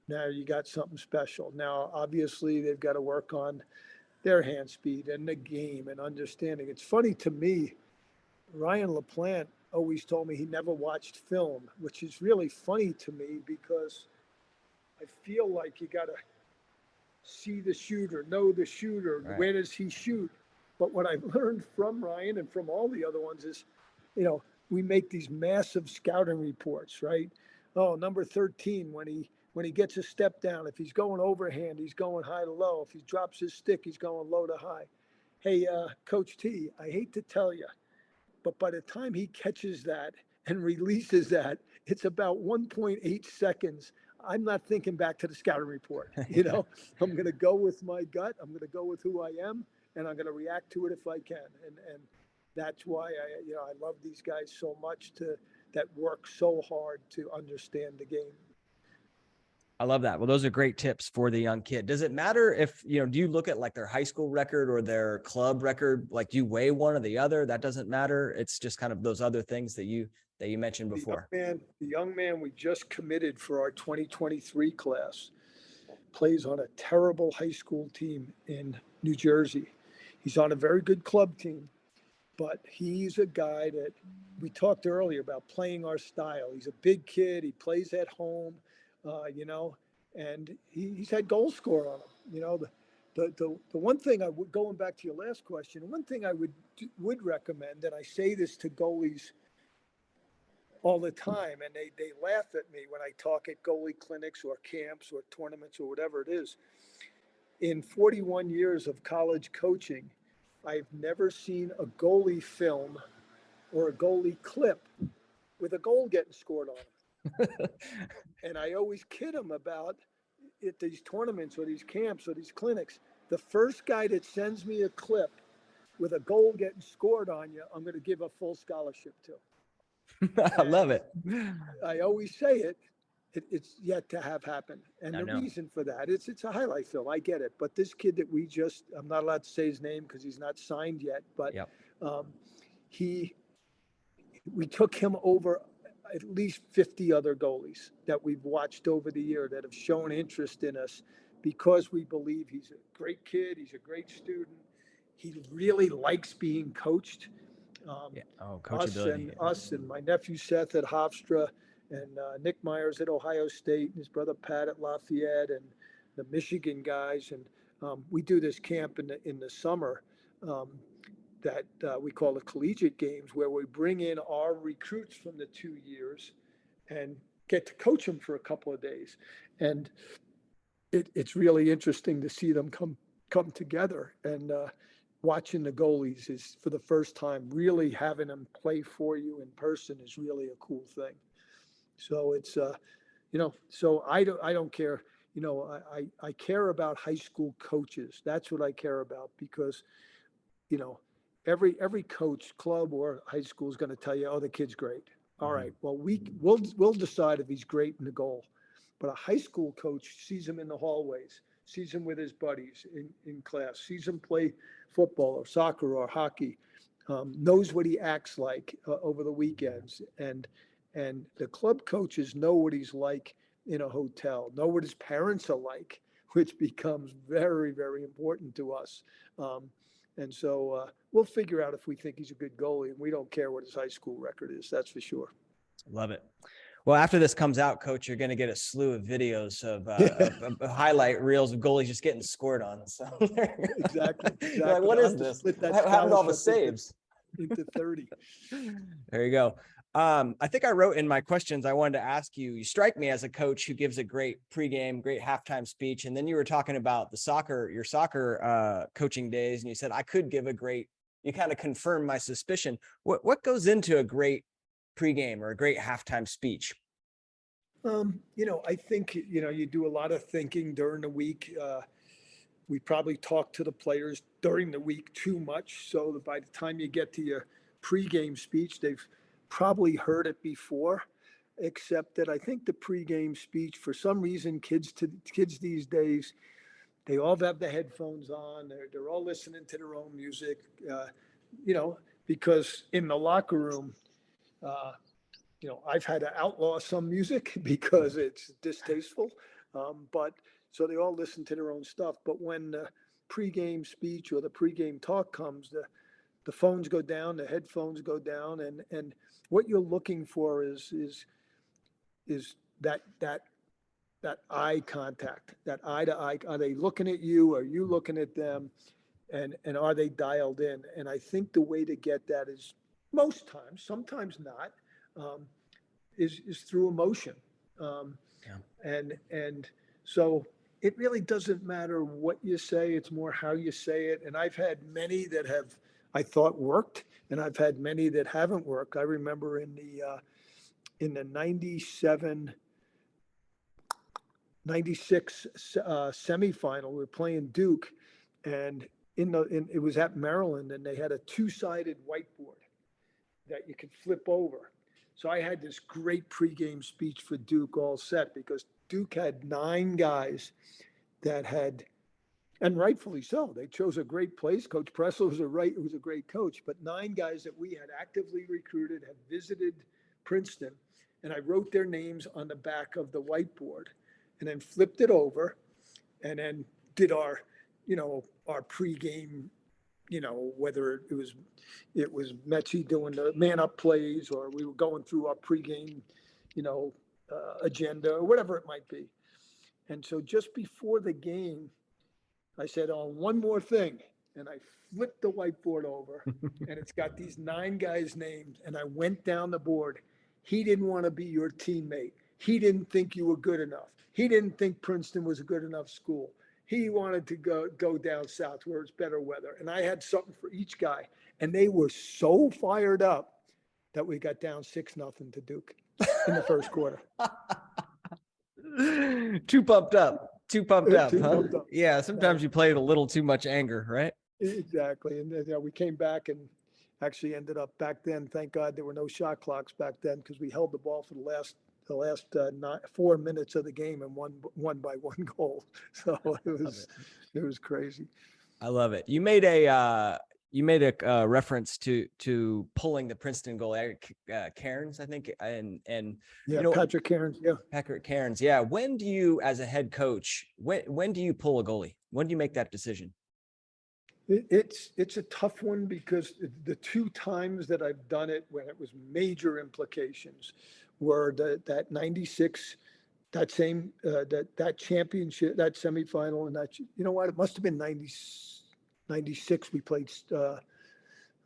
now you got something special. Now, obviously, they've got to work on their hand speed and the game and understanding. It's funny to me, Ryan LaPlante always told me he never watched film, which is really funny to me because I feel like you got to see the shooter, know the shooter, right. Where does he shoot? But what I've learned from Ryan and from all the other ones is, we make these massive scouting reports, right? Oh, number 13, when he gets a step down, if he's going overhand, he's going high to low. If he drops his stick, he's going low to high. Hey, Coach T, I hate to tell you, but by the time he catches that and releases that, it's about 1.8 seconds. I'm not thinking back to the scouting report. I'm going to go with my gut. I'm going to go with who I am, and I'm going to react to it if I can. And that's why I love these guys so much that work so hard to understand the game. I love that. Well, those are great tips for the young kid. Does it matter if, do you look at like their high school record or their club record? Like, do you weigh one or the other? That doesn't matter. It's just kind of those other things that you mentioned before. The young man we just committed for our 2023 class plays on a terrible high school team in New Jersey. He's on a very good club team, but he's a guy that we talked earlier about playing our style. He's a big kid. He plays at home. And he's had goal score on him. The one thing going back to your last question, one thing I would recommend, and I say this to goalies all the time, and they laugh at me when I talk at goalie clinics or camps or tournaments or whatever it is. In 41 years of college coaching, I've never seen a goalie film or a goalie clip with a goal getting scored on him. And I always kid them about at these tournaments or these camps or these clinics. The first guy that sends me a clip with a goal getting scored on you, I'm going to give a full scholarship to. I love it. I always say it's yet to have happened. And the reason for that, it's a highlight film. I get it. But this kid that I'm not allowed to say his name because he's not signed yet, but yep. We took him over at least 50 other goalies that we've watched over the year that have shown interest in us because we believe he's a great kid. He's a great student. He really likes being coached. Us and my nephew Seth at Hofstra and Nick Myers at Ohio State and his brother Pat at Lafayette and the Michigan guys. And we do this camp in the summer that we call the collegiate games, where we bring in our recruits from the 2 years and get to coach them for a couple of days. And it's really interesting to see them come together. And watching the goalies is, for the first time, really having them play for you in person is really a cool thing. So it's, so I don't care. I care about high school coaches. That's what I care about because, every coach, club or high school is going to tell you, oh, the kid's great. All right. Well, we'll decide if he's great in the goal. But a high school coach sees him in the hallways, sees him with his buddies in class, sees him play football or soccer or hockey, knows what he acts like over the weekends. And the club coaches know what he's like in a hotel, know what his parents are like, which becomes very, very important to us. And so we'll figure out if we think he's a good goalie, and we don't care what his high school record is. That's for sure. Love it. Well, after this comes out, Coach, you're going to get a slew of videos of highlight reels of goalies just getting scored on. So Exactly. You're like, what is this? What happened to all the saves? Into 30. There you go. I think I wrote in my questions, I wanted to ask you, you strike me as a coach who gives a great pregame, great halftime speech. And then you were talking about your soccer coaching days. And you said, I could give you kind of confirmed my suspicion. What goes into a great pregame or a great halftime speech? I think, you do a lot of thinking during the week. We probably talk to the players during the week too much, so that by the time you get to your pregame speech, they've probably heard it before, except that I think the pregame speech, for some reason, kids these days, they all have the headphones on. They're all listening to their own music, because in the locker room, I've had to outlaw some music because it's distasteful, but so they all listen to their own stuff. But when the pregame speech or the pregame talk comes, the phones go down, the headphones go down, and what you're looking for is that eye contact, that eye to eye. Are they looking at you? Are you looking at them? And are they dialed in? And I think the way to get that is most times, sometimes not, is through emotion. And so it really doesn't matter what you say. It's more how you say it. And I've had many that have, I thought, worked, and I've had many that haven't worked. I remember in the 96 semifinal, we were playing Duke, and it was at Maryland, and they had a two-sided whiteboard that you could flip over. So I had this great pregame speech for Duke all set, because Duke had 9 guys that had, and rightfully so, they chose a great place. Coach Pressel was a great coach, but 9 guys that we had actively recruited, had visited Princeton, and I wrote their names on the back of the whiteboard, and then flipped it over, and then did our pregame, whether it was Metsy doing the man up plays, or we were going through our pregame, agenda, or whatever it might be. And so just before the game, I said, "Oh, one more thing," and I flipped the whiteboard over, and it's got these 9 guys' names, and I went down the board. He didn't want to be your teammate. He didn't think you were good enough. He didn't think Princeton was a good enough school. He wanted to go down south where it's better weather. And I had something for each guy. And they were so fired up that we got down 6-0 to Duke in the first quarter. Too pumped up. Huh? Pumped up. Yeah, sometimes you play with a little too much anger, right? Exactly. And we came back and actually ended up back then. Thank God there were no shot clocks back then, because we held the ball for the last 4 minutes of the game and won by 1 goal. So it was crazy. I love it. You made a reference to pulling the Princeton goalie, Cairns, I think, and Patrick Cairns. Yeah, Patrick Cairns. Yeah. When do you, as a head coach, when do you pull a goalie? When do you make that decision? It's a tough one, because the 2 times that I've done it when it was major implications were that 96, that same that championship, that semifinal, and that, it must have been 96 we played.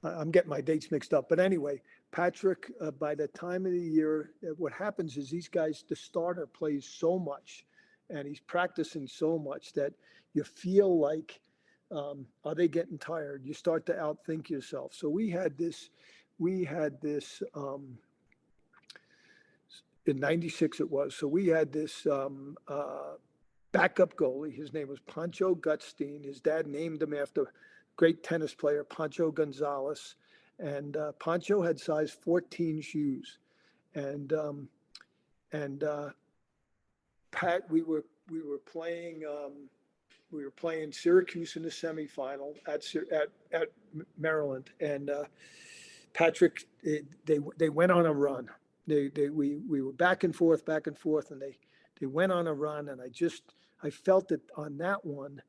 I'm getting my dates mixed up, but anyway, Patrick, by the time of the year, what happens is these guys, the starter plays so much, and he's practicing so much that you feel like, are they getting tired? You start to outthink yourself. So we had this in 96 it was. So we had this backup goalie. His name was Pancho Gutstein. His dad named him after great tennis player Pancho Gonzalez. And Pancho had size 14 shoes. And Pat, we were playing Syracuse in the semifinal at Maryland, and Patrick, they went on a run. We were back and forth, and they they went on a run, and I felt that on that one,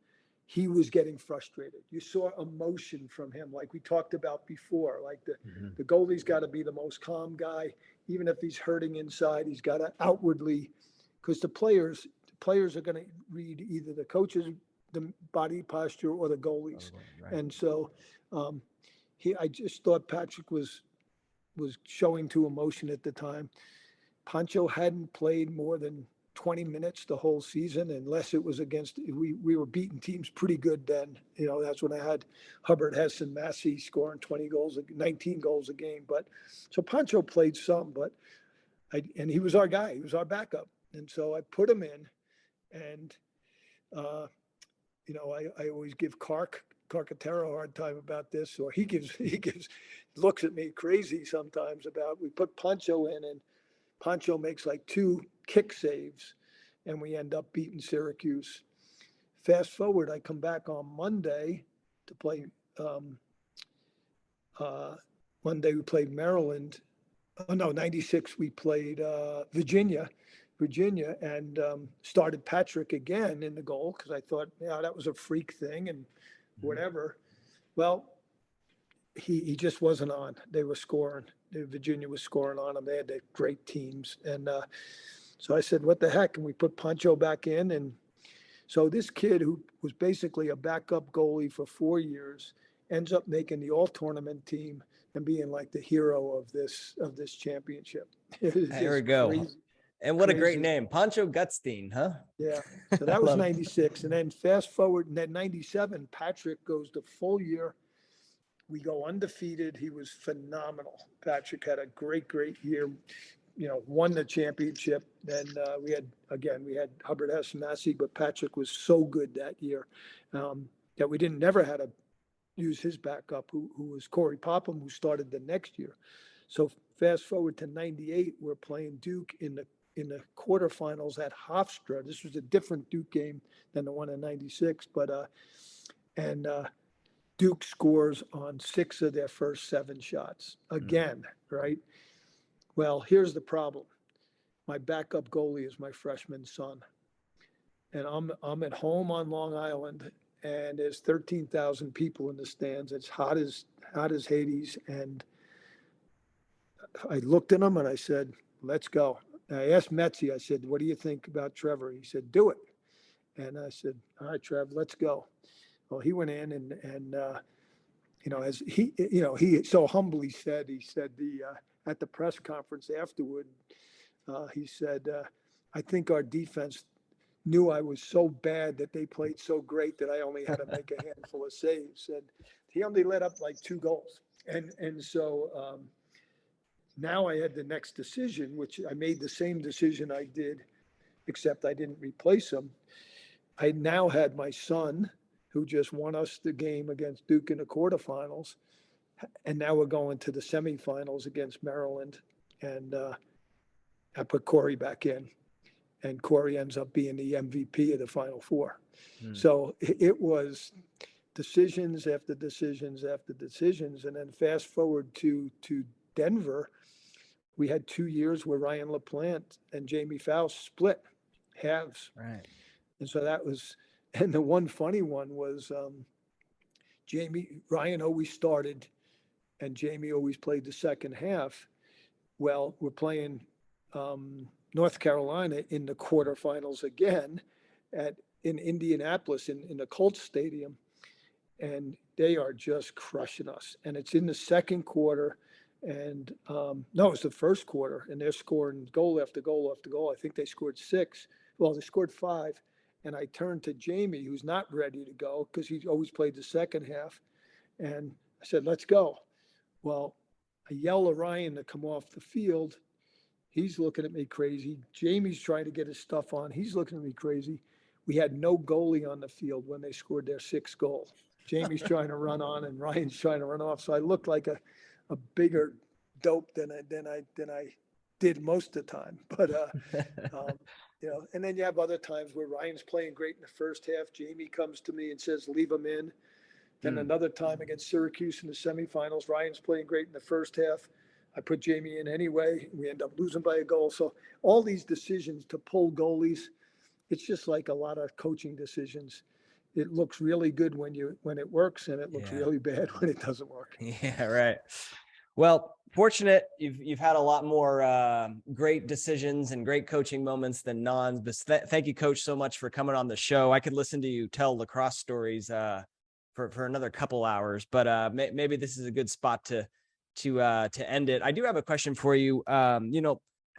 he was getting frustrated. You saw emotion from him, like we talked about before. Like the goalie's got to be the most calm guy, even if he's hurting inside. He's got to outwardly, because the players are going to read either the coach's the body posture or the goalies, Right. and so I just thought Patrick was showing too emotion at the time. Pancho hadn't played more than 20 minutes the whole season, unless it was against, we were beating teams pretty good then. That's when I had Hubbard, Hess, and Massey scoring 19 goals a game. But so Pancho played some, but and he was our guy. He was our backup. And so I put him in, and, I always give Carcaterra a hard time about this, or he looks at me crazy sometimes about, we put Pancho in, and Pancho makes like 2 kick saves, and we end up beating Syracuse. Fast forward, I come back on Monday to play. Monday we played Maryland. Oh no, 96 we played Virginia, and started Patrick again in the goal, because I thought, that was a freak thing and whatever. Well, he just wasn't on. They were scoring. Virginia was scoring on them. They had great teams. And so I said, what the heck? And we put Pancho back in. And so this kid, who was basically a backup goalie for 4 years, ends up making the all-tournament team and being like the hero of this championship. There we go. Crazy. And what a great name, Pancho Gutstein, huh? Yeah. So that was 96. And then fast forward, and then 97, Patrick goes the full year. We go undefeated. He was phenomenal. Patrick had a great year, won the championship. And we had Hubbard, Hess, and Massey, but Patrick was so good that year that we never had to use his backup, who was Corey Popham, who started the next year. So fast forward to 98, we're playing Duke in the quarterfinals at Hofstra. This was a different Duke game than the one in 96, but Duke scores on 6 of their first 7 shots again, right? Well, here's the problem. My backup goalie is my freshman son, and I'm at home on Long Island, and there's 13,000 people in the stands. It's hot as Hades, and I looked at him and I said, "Let's go." And I asked Metzi. I said, "What do you think about Trevor?" He said, "Do it." And I said, "All right, Trev, let's go." Well, he went in and as he so humbly said, at the press conference afterward, he said, "I think our defense knew I was so bad that they played so great that I only had to make a handful of saves." And he only let up like 2 goals. And so now I had the next decision, which I made the same decision I did, except I didn't replace him. I now had my son, who just won us the game against Duke in the quarterfinals, and now we're going to the semifinals against Maryland, and I put Corey back in, and Corey ends up being the MVP of the Final Four. So it was decisions after decisions after decisions, and then fast forward to Denver, we had 2 years where Ryan LaPlante and Jamie Faust split halves. Right. And so that was, and the one funny one was Ryan always started and Jamie always played the second half. Well, we're playing North Carolina in the quarterfinals again in Indianapolis in the Colts Stadium. And they are just crushing us. And it's in the second quarter. And no, it's the first quarter, and they're scoring goal after goal after goal. I think they scored 6. Well, they scored 5. And I turned to Jamie, who's not ready to go because he's always played the second half. And I said, "Let's go." Well, I yell at Ryan to come off the field. He's looking at me crazy. Jamie's trying to get his stuff on. He's looking at me crazy. We had no goalie on the field when they scored their 6th goal. Jamie's trying to run on and Ryan's trying to run off. So I looked like a bigger dope than I did most of the time. But, and then you have other times where Ryan's playing great in the first half. Jamie comes to me and says, "Leave him in." Then another time against Syracuse in the semifinals, Ryan's playing great in the first half. I put Jamie in anyway. We end up losing by a goal. So all these decisions to pull goalies, it's just like a lot of coaching decisions. It looks really good when it works, and it looks really bad when it doesn't work. Yeah, right. Well, fortunate you've had a lot more great decisions and great coaching moments than nons. But thank you, Coach, so much for coming on the show. I could listen to you tell lacrosse stories for another couple hours, but maybe this is a good spot to end it. I do have a question for you.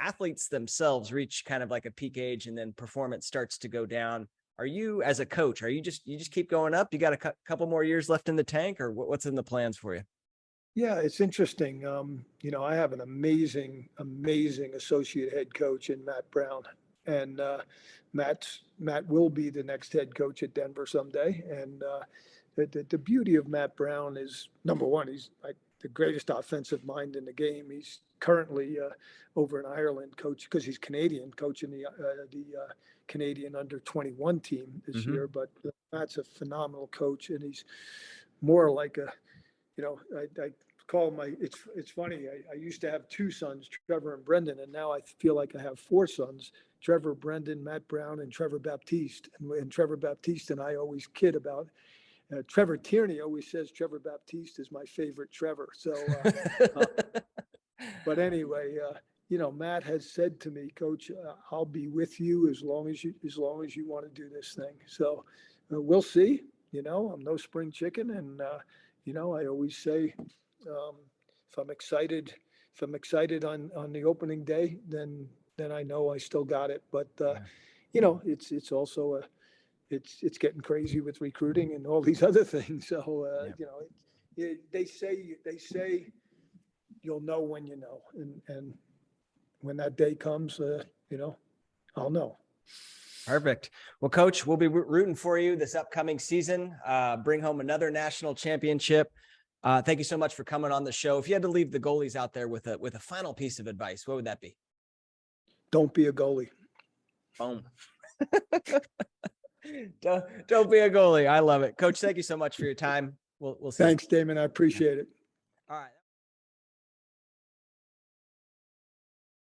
Athletes themselves reach kind of like a peak age, and then performance starts to go down. Are you, as a coach, you just keep going up? You got a couple more years left in the tank, or what's in the plans for you? Yeah, it's interesting. I have an amazing associate head coach in Matt Brown, and Matt will be the next head coach at Denver someday. And the beauty of Matt Brown is, number one, he's like the greatest offensive mind in the game. He's currently over in Ireland, coach, because he's Canadian, coaching the Canadian under 21 team this year. But Matt's a phenomenal coach, and he's more like I call it's funny. I used to have two sons, Trevor and Brendan, and now I feel like I have four sons, Trevor, Brendan, Matt Brown, and Trevor Baptiste. And Trevor Baptiste and I always kid about, Trevor Tierney always says Trevor Baptiste is my favorite Trevor. So, but anyway, Matt has said to me, Coach, I'll be with you as long as you want to do this thing. So we'll see. I'm no spring chicken, and I always say, if I'm excited on the opening day, then I know I still got it. But it's also it's getting crazy with recruiting and all these other things. So they say you'll know when you know, and when that day comes, I'll know. Perfect. Well, Coach, we'll be rooting for you this upcoming season. Bring home another national championship. Thank you so much for coming on the show. If you had to leave the goalies out there with a final piece of advice, what would that be? Don't be a goalie. Boom. Don't be a goalie. I love it. Coach, thank you so much for your time. We'll see. Thanks, Damon. I appreciate it. All right.